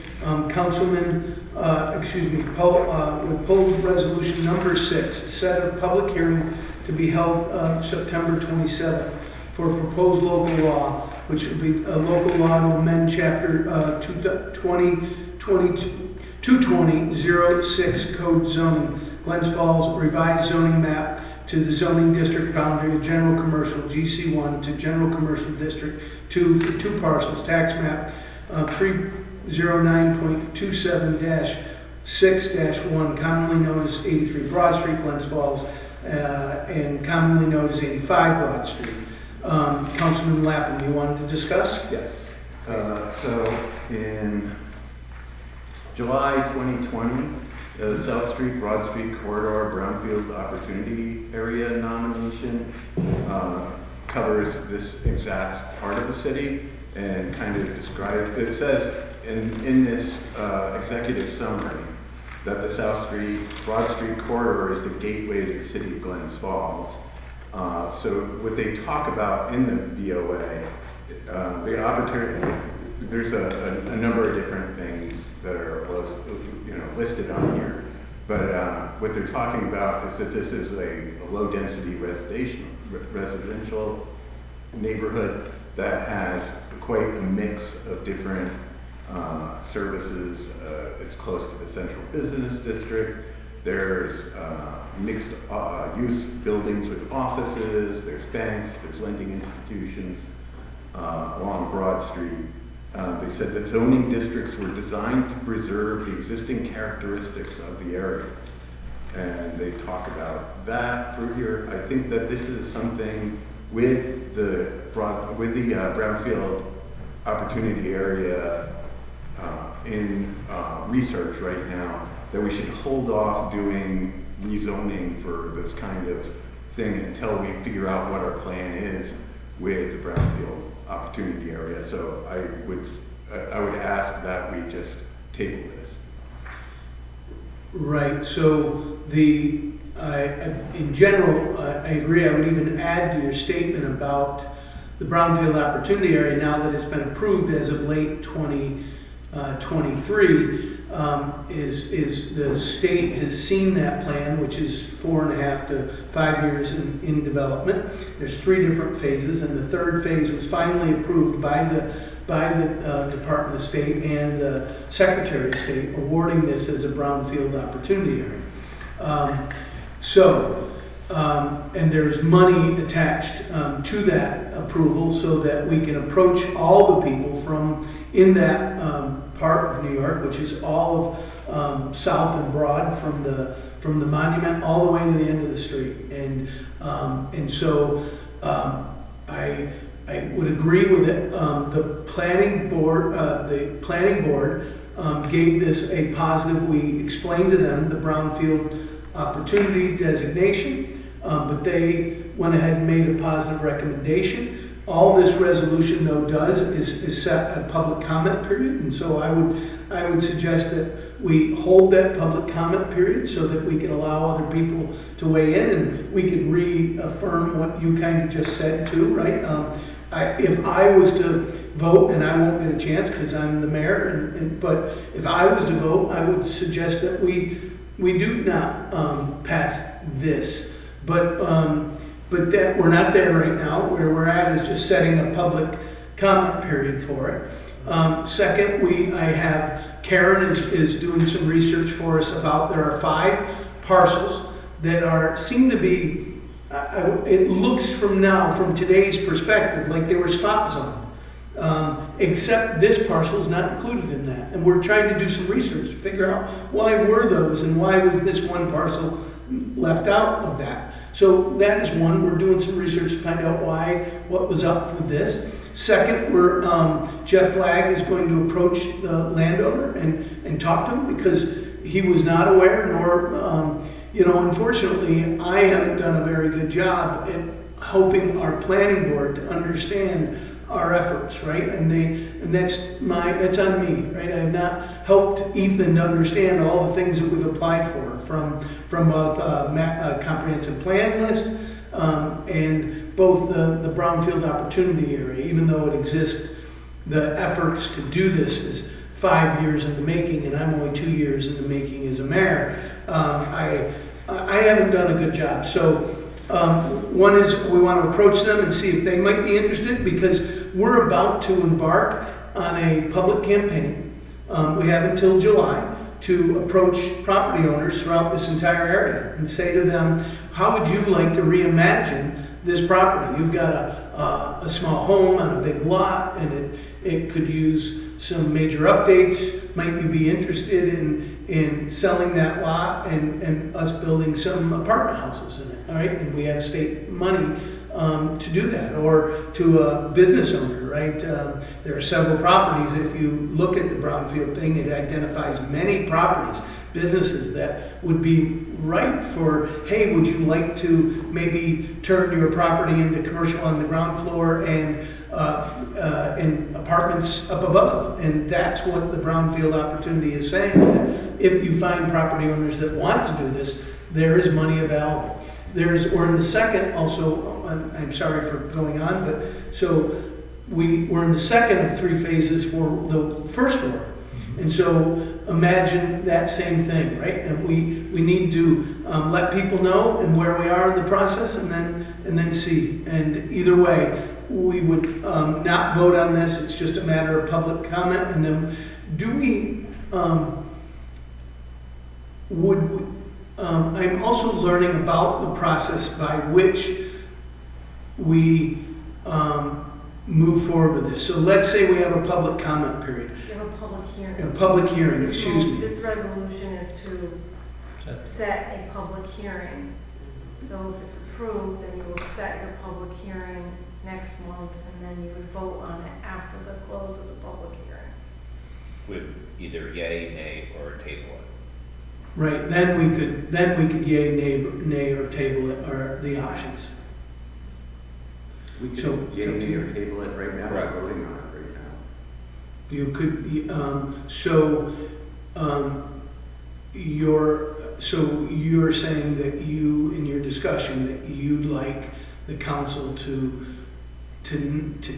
Councilman, proposed resolution number 6, set a public hearing to be held September 27th for a proposed local law, which would be a local law to amend Chapter 220.06 Code Zoning, Glens Falls revised zoning map to the zoning district boundary of general commercial GC1 to general commercial district 2 for 2 parcels, tax map 309.27-6-1, commonly known as 83 Broad Street, Glens Falls, and commonly known as 85 Broad Street. Councilman Lappin, you wanted to discuss? Yes. So in July 2020, the South Street, Broad Street Corridor Brownfield Opportunity Area nomination covers this exact part of the city and kind of describes, it says in this executive summary that the South Street, Broad Street Corridor is the gateway to the city of Glens Falls. So what they talk about in the BOA, the opportunity, there's a number of different things that are listed on here. But what they're talking about is that this is a low-density residential neighborhood that has quite a mix of different services. It's close to the central business district. There's mixed use buildings with offices, there's banks, there's lending institutions along Broad Street. They said that zoning districts were designed to preserve the existing characteristics of the area. And they talk about that through here. I think that this is something with the Brownfield Opportunity Area in research right now, that we should hold off doing rezoning for this kind of thing until we figure out what our plan is with the Brownfield Opportunity Area. So I would ask that we just table this. Right. So in general, I agree. I would even add to your statement about the Brownfield Opportunity Area now that it's been approved as of late 2023. Is the state has seen that plan, which is 4.5 to 5 years in development. There's 3 different phases, and the 3rd phase was finally approved by the Department of State and the Secretary of State, awarding this as a Brownfield Opportunity Area. And there's money attached to that approval so that we can approach all the people from in that part of New York, which is all of South and Broad, from the monument all the way to the end of the street. I would agree with it. The planning board gave this a positive. We explained to them the Brownfield Opportunity designation, but they went ahead and made a positive recommendation. All this resolution though does is set a public comment period, and so I would suggest that we hold that public comment period so that we can allow other people to weigh in, and we could reaffirm what you kind of just said too, right? If I was to vote, and I won't get a chance because I'm the mayor, but if I was to vote, I would suggest that we do not pass this, but that we're not there right now. Where we're at is just setting a public comment period for it. Second, I have Karen is doing some research for us about, there are 5 parcels that seem to be, it looks from today's perspective like they were stop zoned. Except this parcel is not included in that. And we're trying to do some research to figure out why were those and why was this one parcel left out of that. So that is one. We're doing some research to find out what was up with this. Second, Jeff Flagg is going to approach the landowner and talk to him because he was not aware, nor, unfortunately, I haven't done a very good job at helping our planning board to understand our efforts, right? And that's on me, right? I have not helped Ethan to understand all the things that we've applied for from a comprehensive plan list and both the brownfield opportunity area, even though it exists, the efforts to do this is 5 years in the making, and I'm only 2 years in the making as a mayor. I haven't done a good job. So one is we want to approach them and see if they might be interested, because we're about to embark on a public campaign. We have until July to approach property owners throughout this entire area and say to them, how would you like to reimagine this property? You've got a small home on a big lot, and it could use some major updates. Might you be interested in selling that lot and us building some apartment houses in it? All right, and we have state money to do that, or to a business owner, right? There are several properties. If you look at the brownfield thing, it identifies many properties, businesses that would be right for, hey, would you like to maybe turn your property into commercial on the ground floor and apartments up above? And that's what the brownfield opportunity is saying, that if you find property owners that want to do this, there is money available. Or in the second also, I'm sorry for going on, but so we're in the second of 3 phases for the first one. And so imagine that same thing, right? And we need to let people know and where we are in the process, and then see. And either way, we would not vote on this. It's just a matter of public comment. And then I'm also learning about the process by which we move forward with this. So let's say we have a public comment period. You have a public hearing. A public hearing, excuse me. This resolution is to set a public hearing. So if it's approved, then you will set your public hearing next month, and then you would vote on it after the close of the public hearing. With either yay, nay, or table it. Right, then we could yay, nay, or table it, or the options. We So- can yay or table it right now, Right. we're voting on it right now. You could, you're saying that you, in your discussion, that you'd like the council to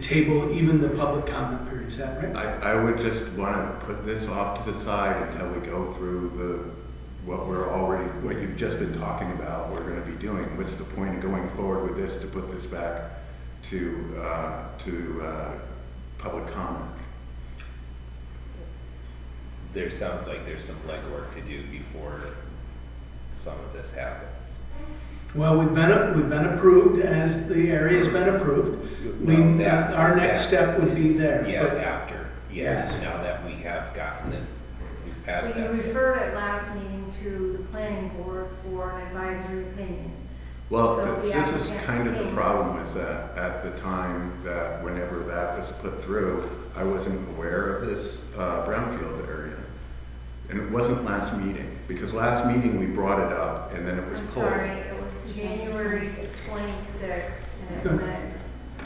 table even the public comment period, is that right? I would just want to put this off to the side until we go through what you've just been talking about, we're going to be doing. What's the point of going forward with this to put this back to public comment? There sounds like there's some legwork to do before some of this happens. Well, we've been approved, as the area's been approved. Our next step would be there. Yeah, but- after, Yes. now that we have gotten this, we've passed But you that. referred at last meeting to the planning board for an advisory opinion. Well, So the this is applicant kind of the came- problem, is that at the time that whenever that was put through, I wasn't aware of this brownfield area. And it wasn't last meeting, because last meeting we brought it up and then it was I'm pulled. sorry, it was January 26th, and it met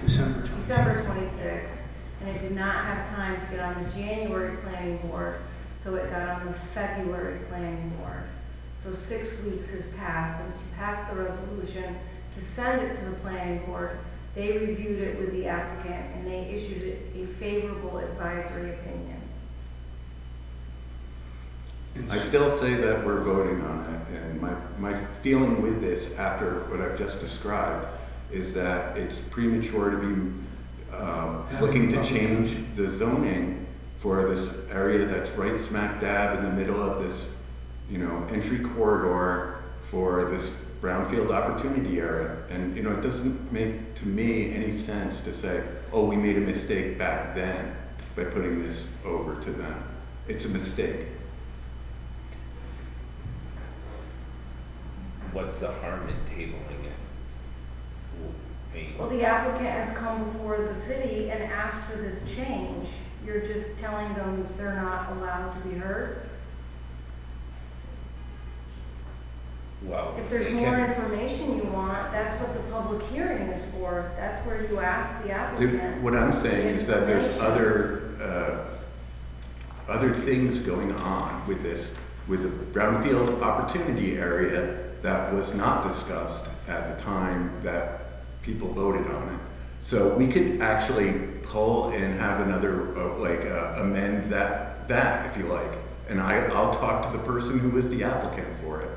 December 26th. December 26th, and it did not have time to get on the January planning board, so it got on the February planning board. So 6 weeks has passed since you passed the resolution to send it to the planning board. They reviewed it with the applicant, and they issued it a favorable advisory opinion. I still say that we're voting on it, and my feeling with this, after what I've just described, is that it's premature to be looking to change the zoning for this area that's right smack dab in the middle of this, entry corridor for this brownfield opportunity area. And, it doesn't make, to me, any sense to say, oh, we made a mistake back then by putting this over to them. It's a mistake. What's the harm in tabling it? Well, the applicant has come before the city and asked for this change. You're just telling them that they're not allowed to be heard? Well, If there's it more can- information you want, that's what the public hearing is for. That's where you ask the applicant. What I'm saying is that there's information. other things going on with this, with the brownfield opportunity area that was not discussed at the time that people voted on it. So we could actually pull and have another, amend that if you like. And I'll talk to the person who was the applicant for it.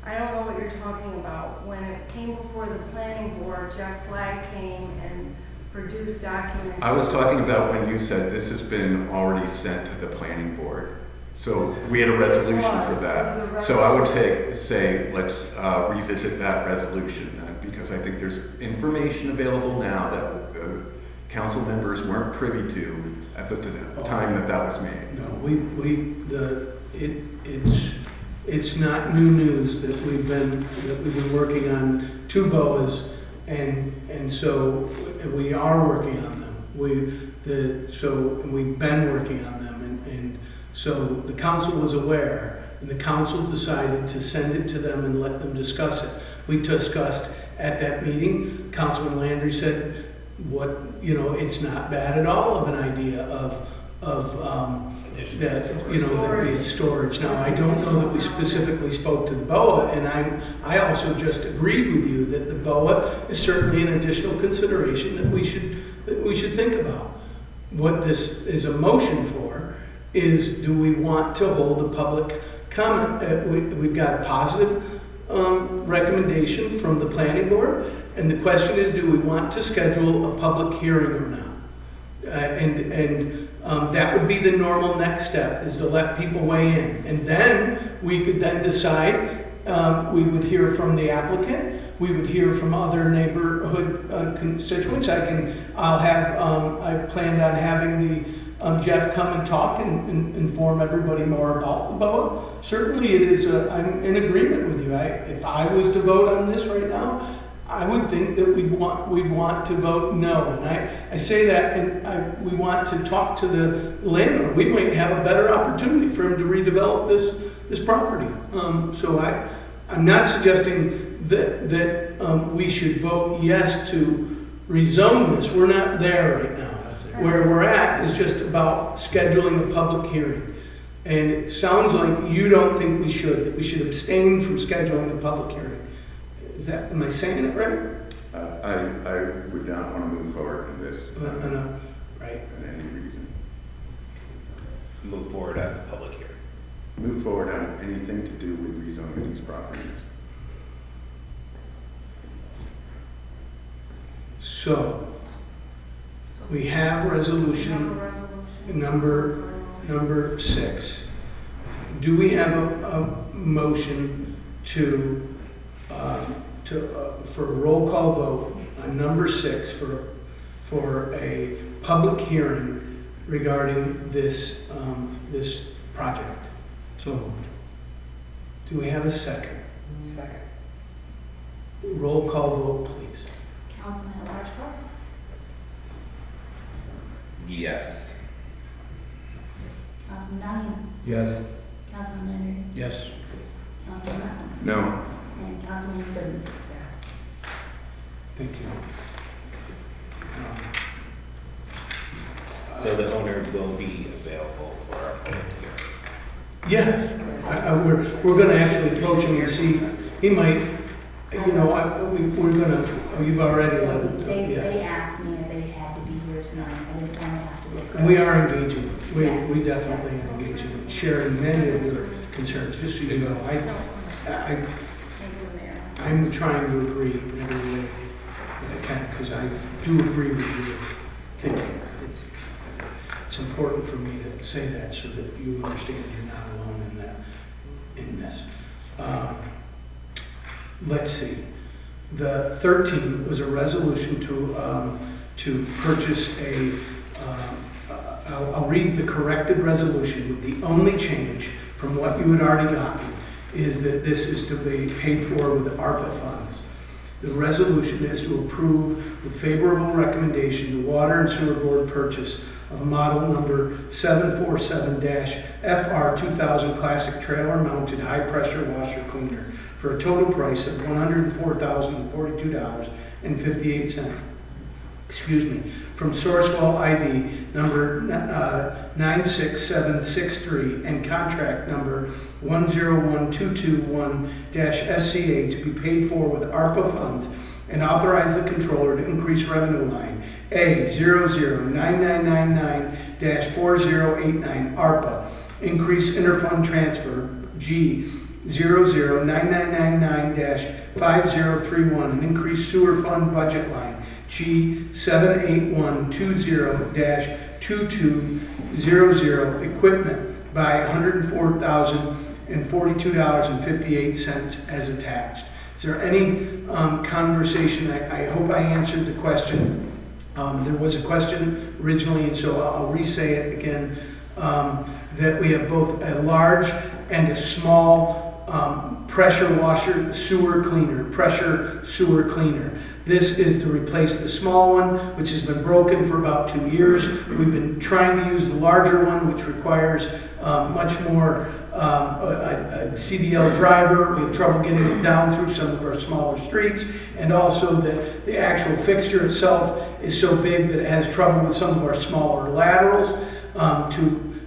I don't know what you're talking about. When it came before the planning board, Jeff Flagg came and produced documents. I was talking about when you said this has been already sent to the planning board. So we had a resolution for It was that. a So I would say, let's revisit that resolution then, because I think there's information available now that the council members weren't privy to at the time that was made. No, it's not new news that we've been working on two BOAs, and so we are working on them. We've been working on them, and so the council was aware, and the council decided to send it to them and let them discuss it. We discussed at that meeting, Councilman Landry said, it's not bad at all of an idea of there'd be storage. Now, I don't know that we specifically spoke to the BOA, and I also just agreed with you that the BOA is certainly an additional consideration that we should think about. What this is a motion for is, do we want to hold a public comment? We've got a positive recommendation from the planning board, and the question is, do we want to schedule a public hearing or not? That would be the normal next step, is to let people weigh in. And then we could then decide, we would hear from the applicant, we would hear from other neighborhood constituents. I planned on having Jeff come and talk and inform everybody more about the BOA. Certainly I'm in agreement with you. If I was to vote on this right now, I would think that we'd want to vote no. And I say that, and we want to talk to the landlord. We might have a better opportunity for him to redevelop this property. So I'm not suggesting that we should vote yes to rezone this. We're not there right now. Where we're at is just about scheduling a public hearing. And it sounds like you don't think that we should abstain from scheduling a public hearing. Am I saying it right? I would not want to move forward in this Right. for any reason. Move forward on the public hearing. Move forward on anything to do with rezoning these properties. So, we have resolution number 6. Do we have a motion for a roll call vote on number 6 for a public hearing regarding this project? So, do we have a second? Second. Roll call vote, please. Councilman Electrical, Yes. Councilman Donahue, Yes. Councilman Landry, Yes. Councilman Rattler, No. and Councilman Goodman. Yes. Thank you. So the owner will be available for our public hearing. Yeah, we're gonna actually approach him and see, he might, we're gonna, you've already let him, They yeah. asked me if they had to be here tonight, I didn't want to have to wait. And we are engaging, we Yes. definitely are engaging, sharing many of your concerns, just so you know. I'm trying to agree in every way that I can, because I do agree with your thinking. It's important for me to say that so that you understand you're not alone in that, in this. Let's see. The 13 was a resolution to purchase a, I'll read the corrected resolution with the only change from what you had already gotten is that this is to be paid for with ARPA funds. The resolution is to approve with favorable recommendation the Water and Sewer Board purchase of model number 747-FR 2000 Classic Trailer Mounted High Pressure Washer Cleaner for a total price of $104,042.58. Excuse me, from Sourcewell ID number 96763 and contract number 101221-SCA to be paid for with ARPA funds, and authorize the controller to increase revenue line A009999-4089 ARPA, increase interfund transfer G 009999-5031, and increase sewer fund budget line G 78120-2200 equipment by $104,042.58 as attached. Is there any conversation? I hope I answered the question. There was a question originally, and so I'll re-say it again, that we have both a large and a small pressure washer sewer cleaner, pressure sewer cleaner. This is to replace the small one, which has been broken for about 2 years. We've been trying to use the larger one, which requires much more a CDL driver. We have trouble getting it down through some of our smaller streets, and also that the actual fixture itself is so big that it has trouble with some of our smaller laterals.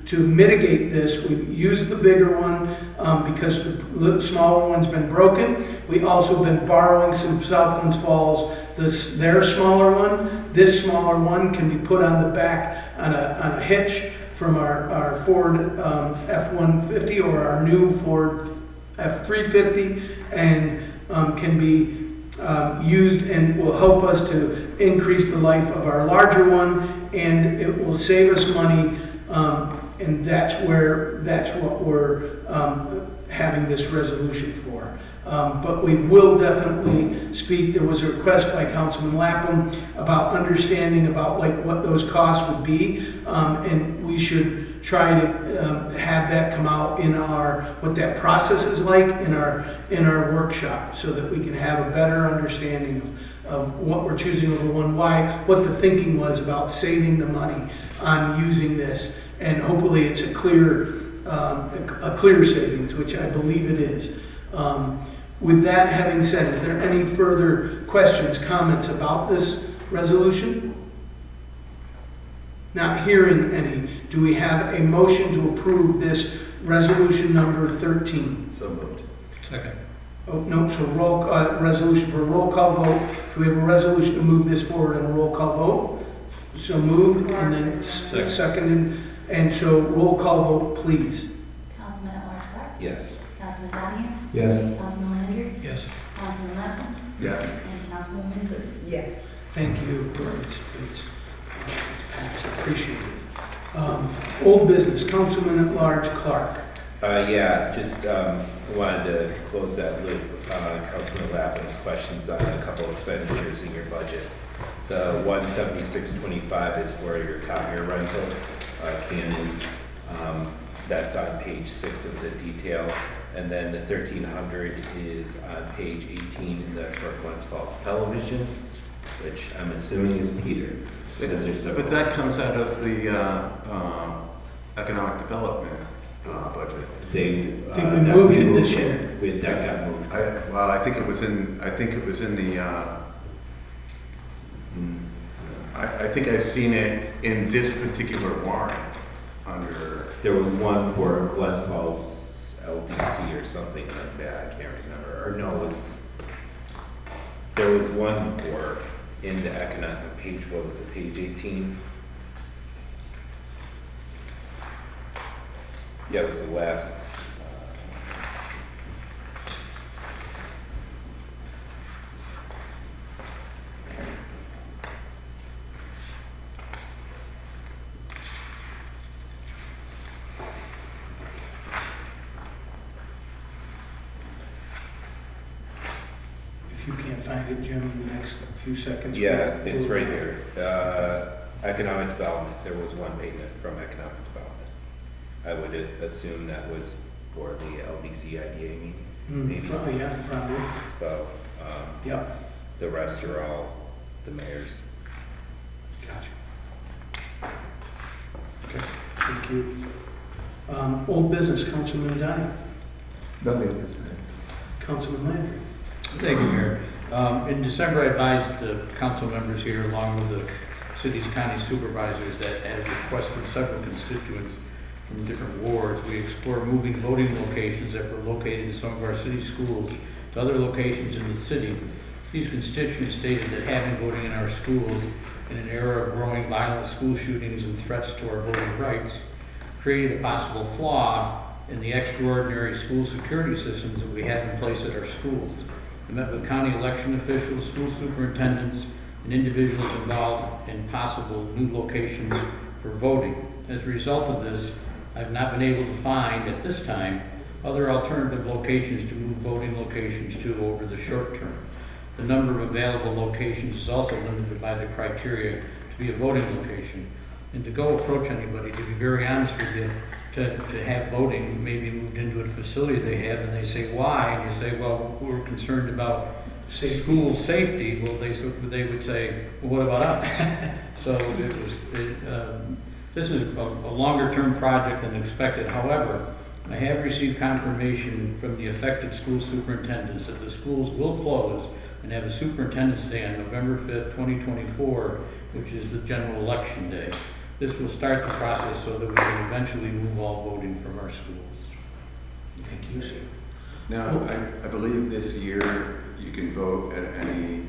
To mitigate this, we've used the bigger one because the smaller one's been broken. We also been borrowing some South Glens Falls, their smaller one. This smaller one can be put on the back on a hitch from our Ford F-150 or our new Ford F-350, and can be used and will help us to increase the life of our larger one, and it will save us money. And that's what we're having this resolution for. But we will definitely speak. There was a request by Councilman Lapham about understanding about what those costs would be, and we should try to have that come out in what that process is like in our workshop, so that we can have a better understanding of what we're choosing over one, what the thinking was about saving the money on using this. And hopefully it's a clear savings, which I believe it is. With that having said, is there any further questions, comments about this resolution? Not hearing any. Do we have a motion to approve this resolution number 13? So moved. Second. Oh, no, so resolution for a roll call vote. Do we have a resolution to move this forward in a roll call vote? So moved, and then seconded. And so roll call vote, please. Councilman at Large Clark? Yes. Councilman Donahue? Yes. Councilman Landry? Yes. Councilman Lapham? Yes. And Councilwoman Booth? Yes. Thank you. It's appreciated. Old business, Councilman at Large Clark. Just wanted to close that loop. Councilman Lapham's questions on a couple expenditures in your budget. The 17625 is for your copier rental, Canon. That's on page 6 of the detail. And then the 1300 is on page 18, and that's for Glens Falls Television, which I'm assuming is Peter. But that comes out of the economic development budget. I think we moved it this year. That got moved. I think it was in the, I think I've seen it in this particular warrant under, There was one for Glens Falls LDC or something like that, I can't remember, or no, there was one for, in the economic page, what was it, page 18? Yeah, it was the last. If you can't find it, Jim, in the next few seconds. Yeah, it's right here. Economic development, there was one payment from economic development. I would assume that was for the LDC IDA meeting, maybe. Oh, yeah, probably. So, Yep. the rest are all the mayor's. Gotcha. Okay, thank you. Old business, Councilman Donnie. Nothing at this time. Councilman Landry. Thank you, Mayor. In December, I advised the council members here, along with the city's county supervisors, that at a request from several constituents from different wards, we explore moving voting locations that were located in some of our city schools to other locations in the city. These constituents stated that having voting in our schools in an era of growing violent school shootings and threats to our voting rights created a possible flaw in the extraordinary school security systems that we have in place at our schools. I met with county election officials, school superintendents, and individuals involved in possible new locations for voting. As a result of this, I've not been able to find, at this time, other alternative locations to move voting locations to over the short term. The number of available locations is also limited by the criteria to be a voting location. And to go approach anybody, to be very honest with you, to have voting maybe moved into a facility they have, and they say, why? And you say, well, we're concerned about school safety. Well, they would say, well, what about us? So this is a longer-term project than expected. However, I have received confirmation from the affected school superintendents that the schools will close and have a superintendent's day on November 5th, 2024, which is the general election day. This will start the process so that we can eventually move all voting from our schools. Thank you, sir. now, I believe this year you can vote at any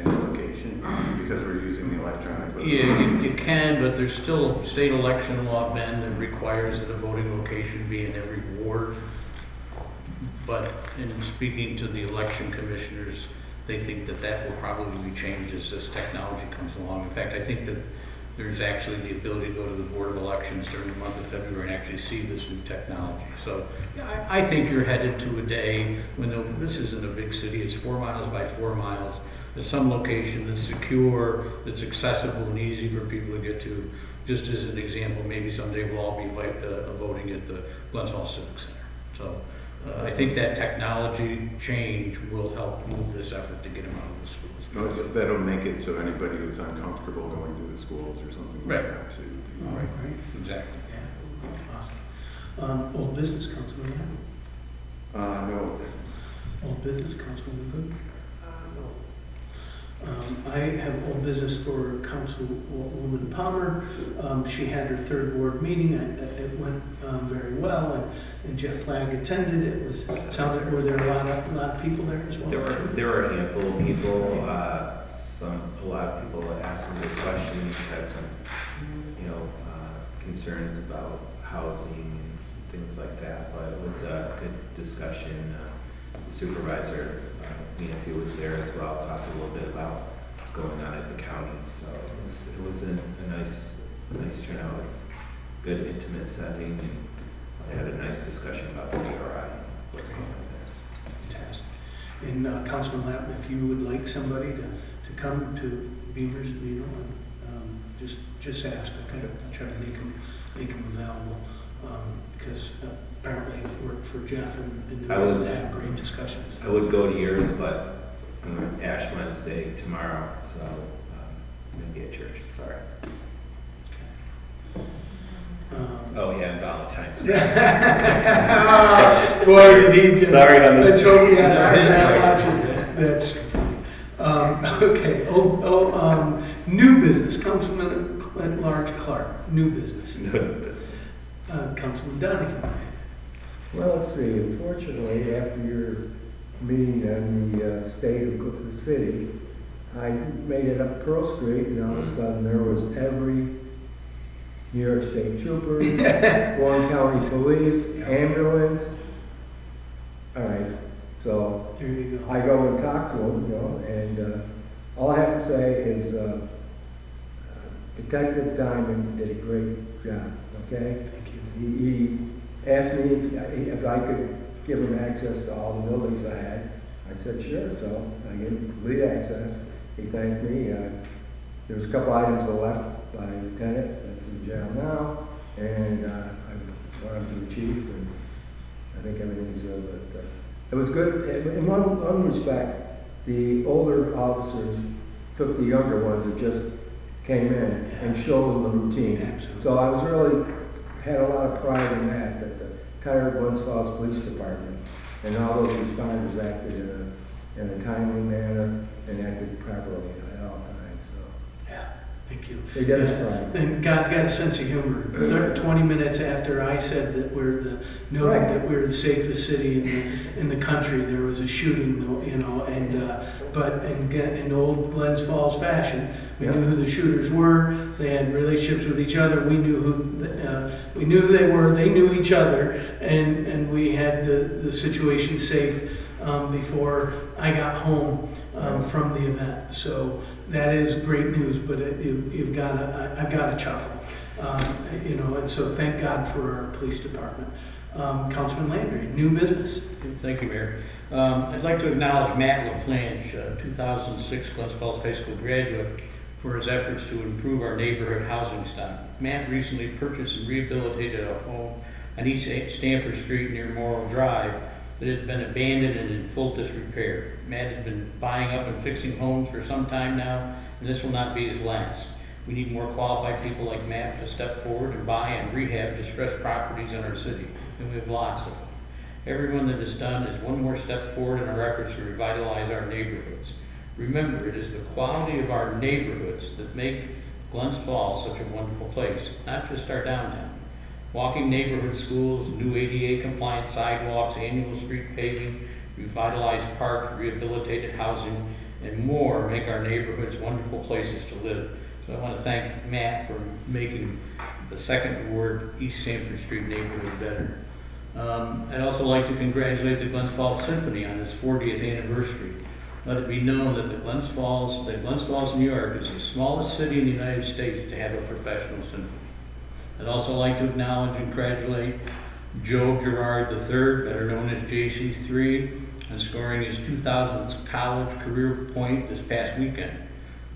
location because we're using the electronic vote. Yeah, you can, but there's still state election law, Ben, that requires that a voting location be in every ward. But in speaking to the election commissioners, they think that that will probably be changed as this technology comes along. In fact, I think that there's actually the ability to go to the Board of Elections during the month of February and actually see this new technology. So I think you're headed to a day when this isn't a big city, it's 4 miles by 4 miles. There's some location that's secure, that's accessible and easy for people to get to. Just as an example, maybe someday we'll all be voting at the Glens Falls Civic Center. So I think that technology change will help move this effort to get them out of the schools. No, that'll make it so anybody who's uncomfortable going to the schools or something Right. like that. So Right, exactly. Yeah, awesome. Old business, Councilman Landry. no, Old business, Councilman Good. I have old business for Councilwoman Palmer. She had her third ward meeting. It went very well, and Jeff Flagg attended. Sounds like were there a lot of people there as well? There were a handful of people, a lot of people asked some good questions, had some, concerns about housing and things like that, but it was a good discussion. The supervisor, Nancy, was there as well, talked a little bit about what's going on at the county, so it was a nice turnout. It was a good intimate setting, and I had a nice discussion about the GRI, what's going on there. Fantastic. And Councilman Lapp, if you would like somebody to come to Beamer's, just ask, okay? I'll try to make them available, because apparently it worked for Jeff and they had great discussions. I would go to yours, but I'm on Ash Wednesday tomorrow, so I'm going to be at church, sorry. Oh yeah, and Valentine's Day. Boy, did he just... Sorry, honey. That's what we had. That's funny. Okay, new business, Councilman at Large Clark, new business. Councilman Donahue. Well, let's see, unfortunately, after your meeting on the state of the city, I made it up Pearl Street, and all of a sudden there was every New York State troopers, Warren County Police, ambulance. All right, so There you go. I go and talk to them, and all I have to say is Detective Diamond did a great job, okay? Thank you. He asked me if I could give him access to all the buildings I had. I said, sure, so I gave him complete access. He thanked me. There was a couple items that were left by the lieutenant that's in jail now, and I brought him to the chief, and I think everything's good. But it was good. In one respect, the older officers took the younger ones that just came in and showed them the routine. Absolutely. So I was really had a lot of pride in that the entire Glens Falls Police Department and all those responders acted in a timely manner and acted properly at all times. So Yeah, thank you. they did us proud. And God's got a sense of humor. 20 minutes after I said that we're noted Right. that we're the safest city in the country, there was a shooting, but in old Glens Falls fashion, we knew who the shooters were. They had relationships with each other. We knew who they were. They knew each other, and we had the situation safe before I got home from the event. So that is great news. But I've got to chuckle, And so thank God for our police department. Councilman Landry, new business. Thank you, Mayor. I'd like to acknowledge Matt LaPlanche, 2006 Glens Falls High School graduate, for his efforts to improve our neighborhood housing stock. Matt recently purchased and rehabilitated a home on East Stanford Street near Morrow Drive that had been abandoned and in full disrepair. Matt had been buying up and fixing homes for some time now, and this will not be his last. We need more qualified people like Matt to step forward and buy and rehab distressed properties in our city, and we have lots of them. Everyone that is done is one more step forward in our efforts to revitalize our neighborhoods. Remember, it is the quality of our neighborhoods that make Glens Falls such a wonderful place, not just our downtown. Walking neighborhood schools, new ADA compliant sidewalks, annual street paving, revitalized park, rehabilitated housing, and more make our neighborhoods wonderful places to live. So I want to thank Matt for making the second ward East Sanford Street neighborhood better. I'd also like to congratulate the Glens Falls Symphony on its 40th anniversary. Let it be known that Glens Falls, New York is the smallest city in the United States to have a professional symphony. I'd also like to acknowledge and congratulate Joe Gerard III, better known as JC3, on scoring his 2000 college career point this past weekend.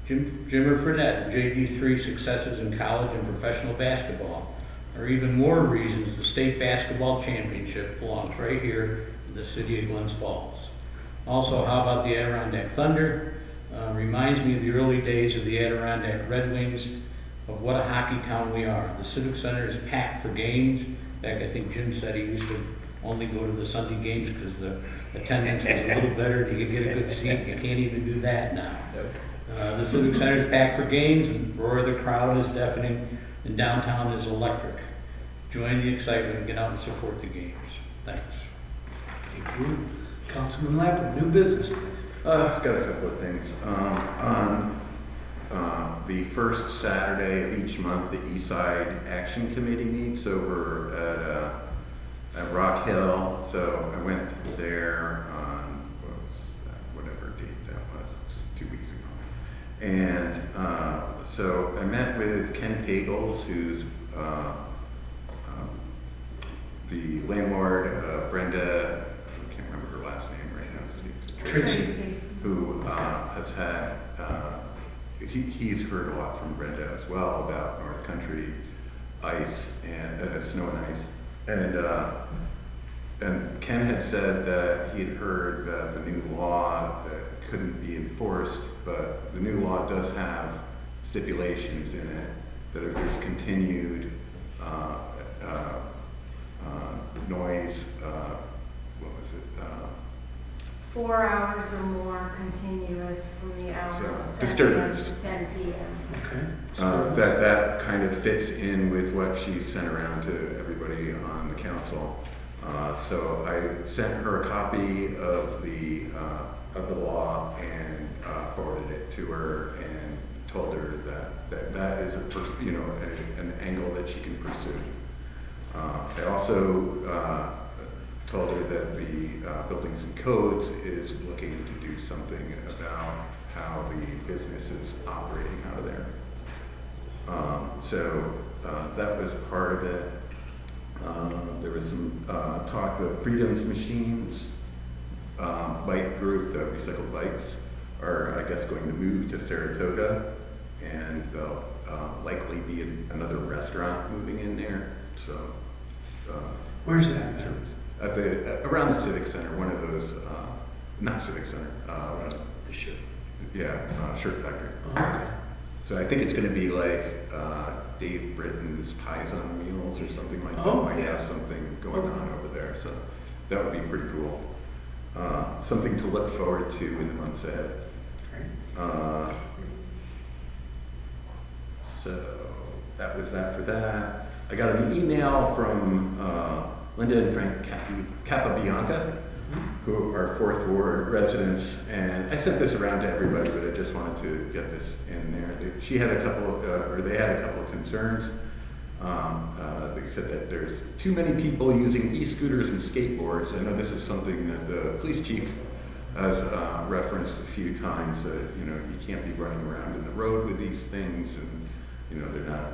Jimmer Fredette, JD3 successes in college and professional basketball are even more reasons the state basketball championship belongs right here in the city of Glens Falls. Also, how about the Adirondack Thunder? Reminds me of the early days of the Adirondack Red Wings, of what a hockey town we are. The Civic Center is packed for games. In fact, I think Jim said he used to only go to the Sunday games because the attendance was a little better and you could get a good seat. You can't even do that now. The Civic Center is packed for games, and the roar of the crowd is deafening, and downtown is electric. Join the excitement and get out and support the games. Thanks. Thank you. Councilman Lappin, new business. I've got a couple of things. On the first Saturday of each month, the Eastside Action Committee meets over at Rock Hill. So I went there on whatever date that was, 2 weeks ago. And so I met with Ken Pagels, who's the landlord of Brenda, I can't remember her last name right now, Tracy. who has had, he's heard a lot from Brenda as well about North Country ice and snow and ice. And Ken had said that he had heard that the new law that couldn't be enforced, but the new law does have stipulations in it that if there's continued noise, 4 hours or more continuous from the hours So, of 7 a.m. disturbance. to 10 p.m. Okay. That kind of fits in with what she sent around to everybody on the council. So I sent her a copy of the law and forwarded it to her and told her that is an angle that she can pursue. I also told her that the Buildings and Codes is looking to do something about how the business is operating out of there. So that was part of it. There was some talk of Freedom's Machines bike group, the recycled bikes, are, I guess, going to move to Saratoga, and there'll likely be another restaurant moving in there. So Where's that? at around the Civic Center, one of those, not Civic Center, The shirt. Shirt Factory. Oh, okay. So I think it's going to be like Dave Britton's Pies on Wheels or something like that. Oh, Might yeah. have something going on over there. So that would be pretty cool. Something to look forward to in the months ahead. So that was that for that. I got an email from Linda and Frank Capabianca, who are Fourth Ward residents, and I sent this around to everybody, but I just wanted to get this in there. They had a couple of concerns. They said that there's too many people using e-scooters and skateboards. I know this is something that the police chief has referenced a few times, that you can't be running around in the road with these things, and they're not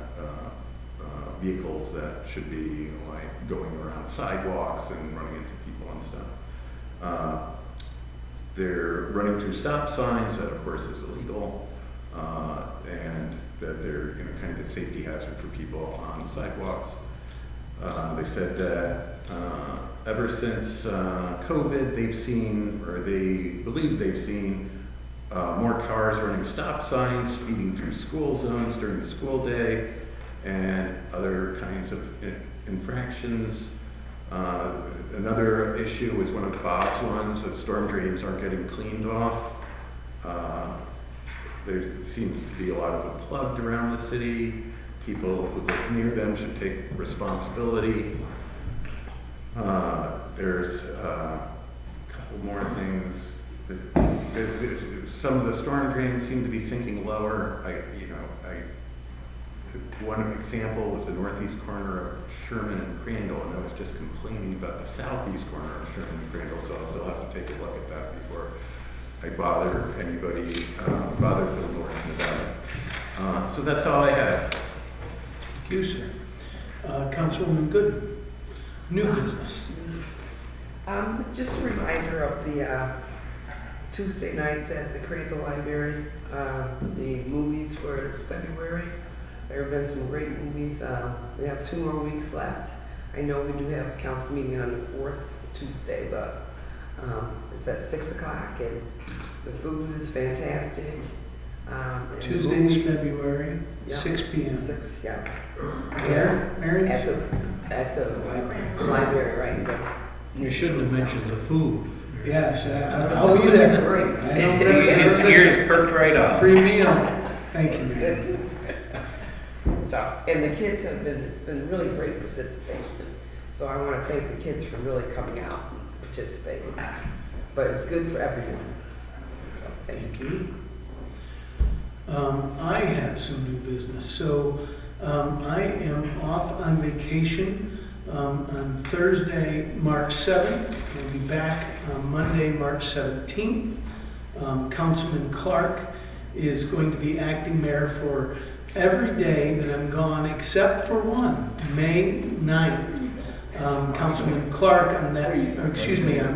vehicles that should be like going around sidewalks and running into people and stuff. They're running through stop signs, that of course is illegal, and that they're kind of a safety hazard for people on sidewalks. They said that ever since COVID, they believe they've seen more cars running stop signs, speeding through school zones during the school day, and other kinds of infractions. Another issue is one of Bob's ones, that storm drains aren't getting cleaned off. There seems to be a lot of them plugged around the city. People who live near them should take responsibility. There's a couple more things. Some of the storm drains seem to be sinking lower. One example was the northeast corner of Sherman and Crandall, and I was just complaining about the southeast corner of Sherman and Crandall, so I'll still have to take a look at that before I bother anybody, the north and the valley. So that's all I have. Thank you, sir. Councilwoman Good. New business. Just a reminder of the Tuesday nights at the Crandall Library, the movies for February. There have been some great movies. We have 2 more weeks left. I know we do have a council meeting on the 4th Tuesday, but it's at 6 o'clock, and the food is fantastic. And Tuesday movies- is February, Yeah. 6 p.m. 6, yeah. Mary? At the library, right there. You shouldn't have mentioned the food. Yes, I'll be there. Great. I don't think Ears perked right up. free meal. Thank you. It's good too. So, and the kids it's been really great participation. So I want to thank the kids for really coming out and participating. But it's good for everyone. So, thank you. I have some new business. So I am off on vacation on Thursday, March 7th. I'll be back on Monday, March 17th. Councilman Clark is going to be acting mayor for every day that I'm gone except for one, May 9th. Councilman Clark on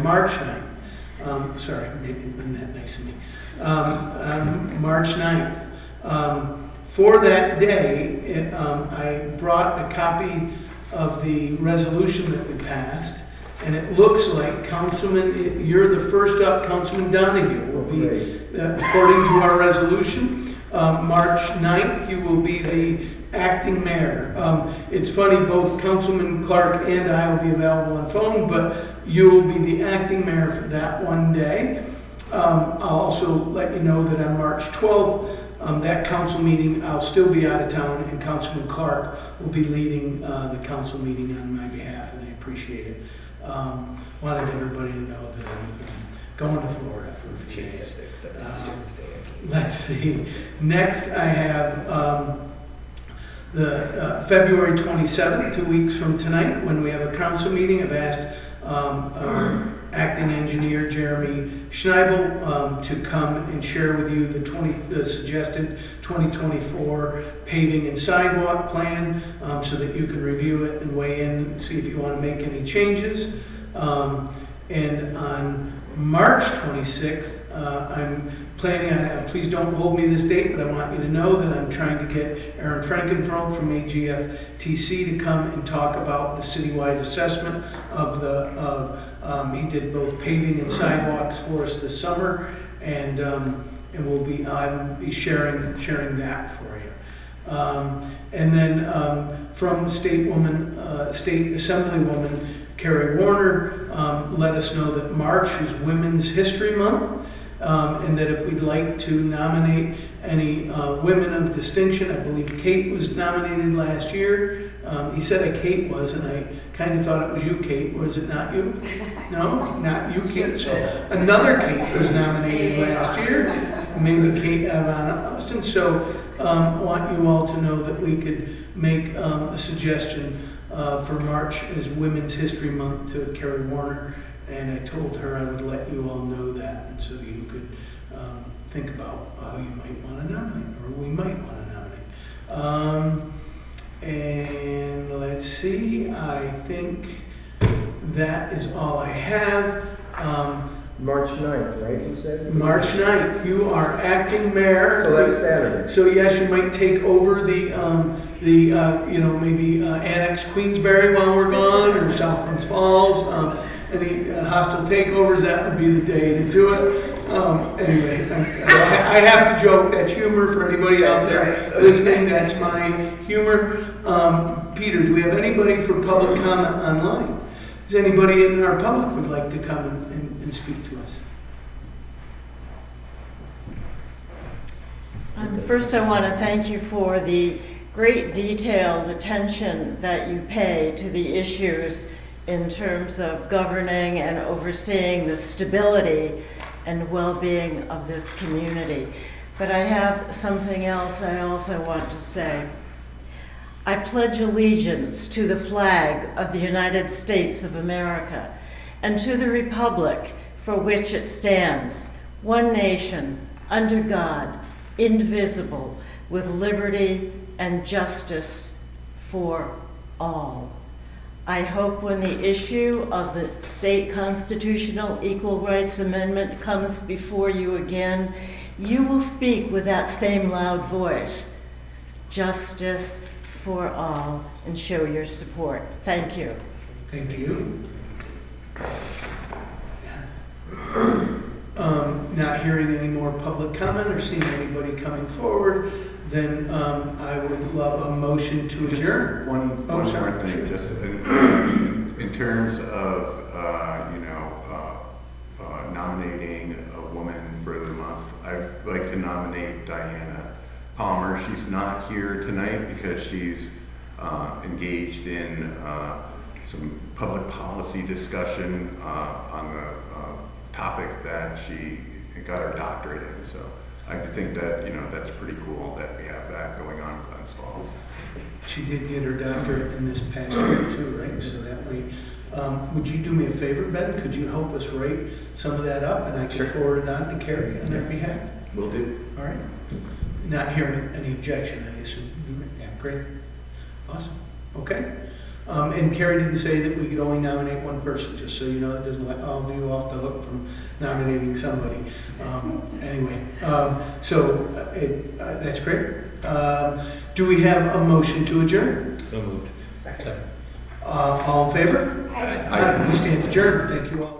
March 9th. Sorry, maybe wasn't that nice of me. March 9th. For that day, I brought a copy of the resolution that we passed, and it looks like you're the first up, Councilman Donahue will be, according to our resolution, March 9th, you will be the acting mayor. It's funny, both Councilman Clark and I will be available on phone, but You will be the acting mayor for that one day. I'll also let you know that on March 12th, that council meeting, I'll still be out of town, and Councilman Clark will be leading the council meeting on my behalf, and I appreciate it. Wanted everybody to know that I'm going to Florida for a few days. Let's see. Next, I have the February 27th, 2 weeks from tonight, when we have a council meeting. I've asked acting engineer Jeremy Schneibel to come and share with you the suggested 2024 paving and sidewalk plan, so that you can review it and weigh in and see if you want to make any changes. And on March 26th, I'm planning on, please don't hold me this date, but I want you to know that I'm trying to get Aaron Frankenfeld from AGFTC to come and talk about the citywide assessment of he did both paving and sidewalks for us this summer, and I'll be sharing that for you. And then from State Assemblywoman Carrie Warner let us know that March is Women's History Month, and that if we'd like to nominate any women of distinction, I believe Kate was nominated last year. He said Kate was, and I kind of thought it was you, Kate. Was it not you? No, not you, Kate. So another Kate was nominated last year, maybe Kate Van Austin. So I want you all to know that we could make a suggestion for March as Women's History Month to Carrie Warner, and I told her I would let you all know that, and so you could think about who you might want to nominate, or we might want to nominate. And let's see, I think that is all I have. March 9th, right, you said? March 9th, you are acting mayor. So that's Saturday. So yes, you might take over maybe annex Queensbury while we're gone, or South Glens Falls. Any hostile takeovers, that would be the day to do it. Anyway, I have to joke, that's humor for anybody out there listening, that's my humor. Peter, do we have anybody for public comment online? Does anybody in our public would like to come and speak to us? First, I want to thank you for the great detailed attention that you pay to the issues in terms of governing and overseeing the stability and well-being of this community. But I have something else I also want to say. I pledge allegiance to the flag of the United States of America and to the republic for which it stands, one nation, under God, indivisible, with liberty and justice for all. I hope when the issue of the state constitutional equal rights amendment comes before you again, you will speak with that same loud voice, justice for all, and show your support. Thank you. Thank you. Not hearing any more public comment or seeing anybody coming forward, then I would love a motion to adjourn. One more sorry. thing, just in terms of nominating a woman for the month, I'd like to nominate Diana Palmer. She's not here tonight because she's engaged in some public policy discussion on the topic that she got her doctorate in. So I think that that's pretty cool that we have that going on in Glens Falls. She did get her doctorate in this past year too, right? So that way, would you do me a favor, Ben? Could you help us write some of that up, and I can forward it on to Carrie on their behalf? Will do. All right. Not hearing any objection, I assume. Yeah, great. Awesome. Okay. And Carrie didn't say that we could only nominate one person, just so you know. It doesn't let all of you off the hook from nominating somebody. Anyway, that's great. Do we have a motion to adjourn? So moved. Second. All in favor? Aye. We stand adjourned. Thank you all.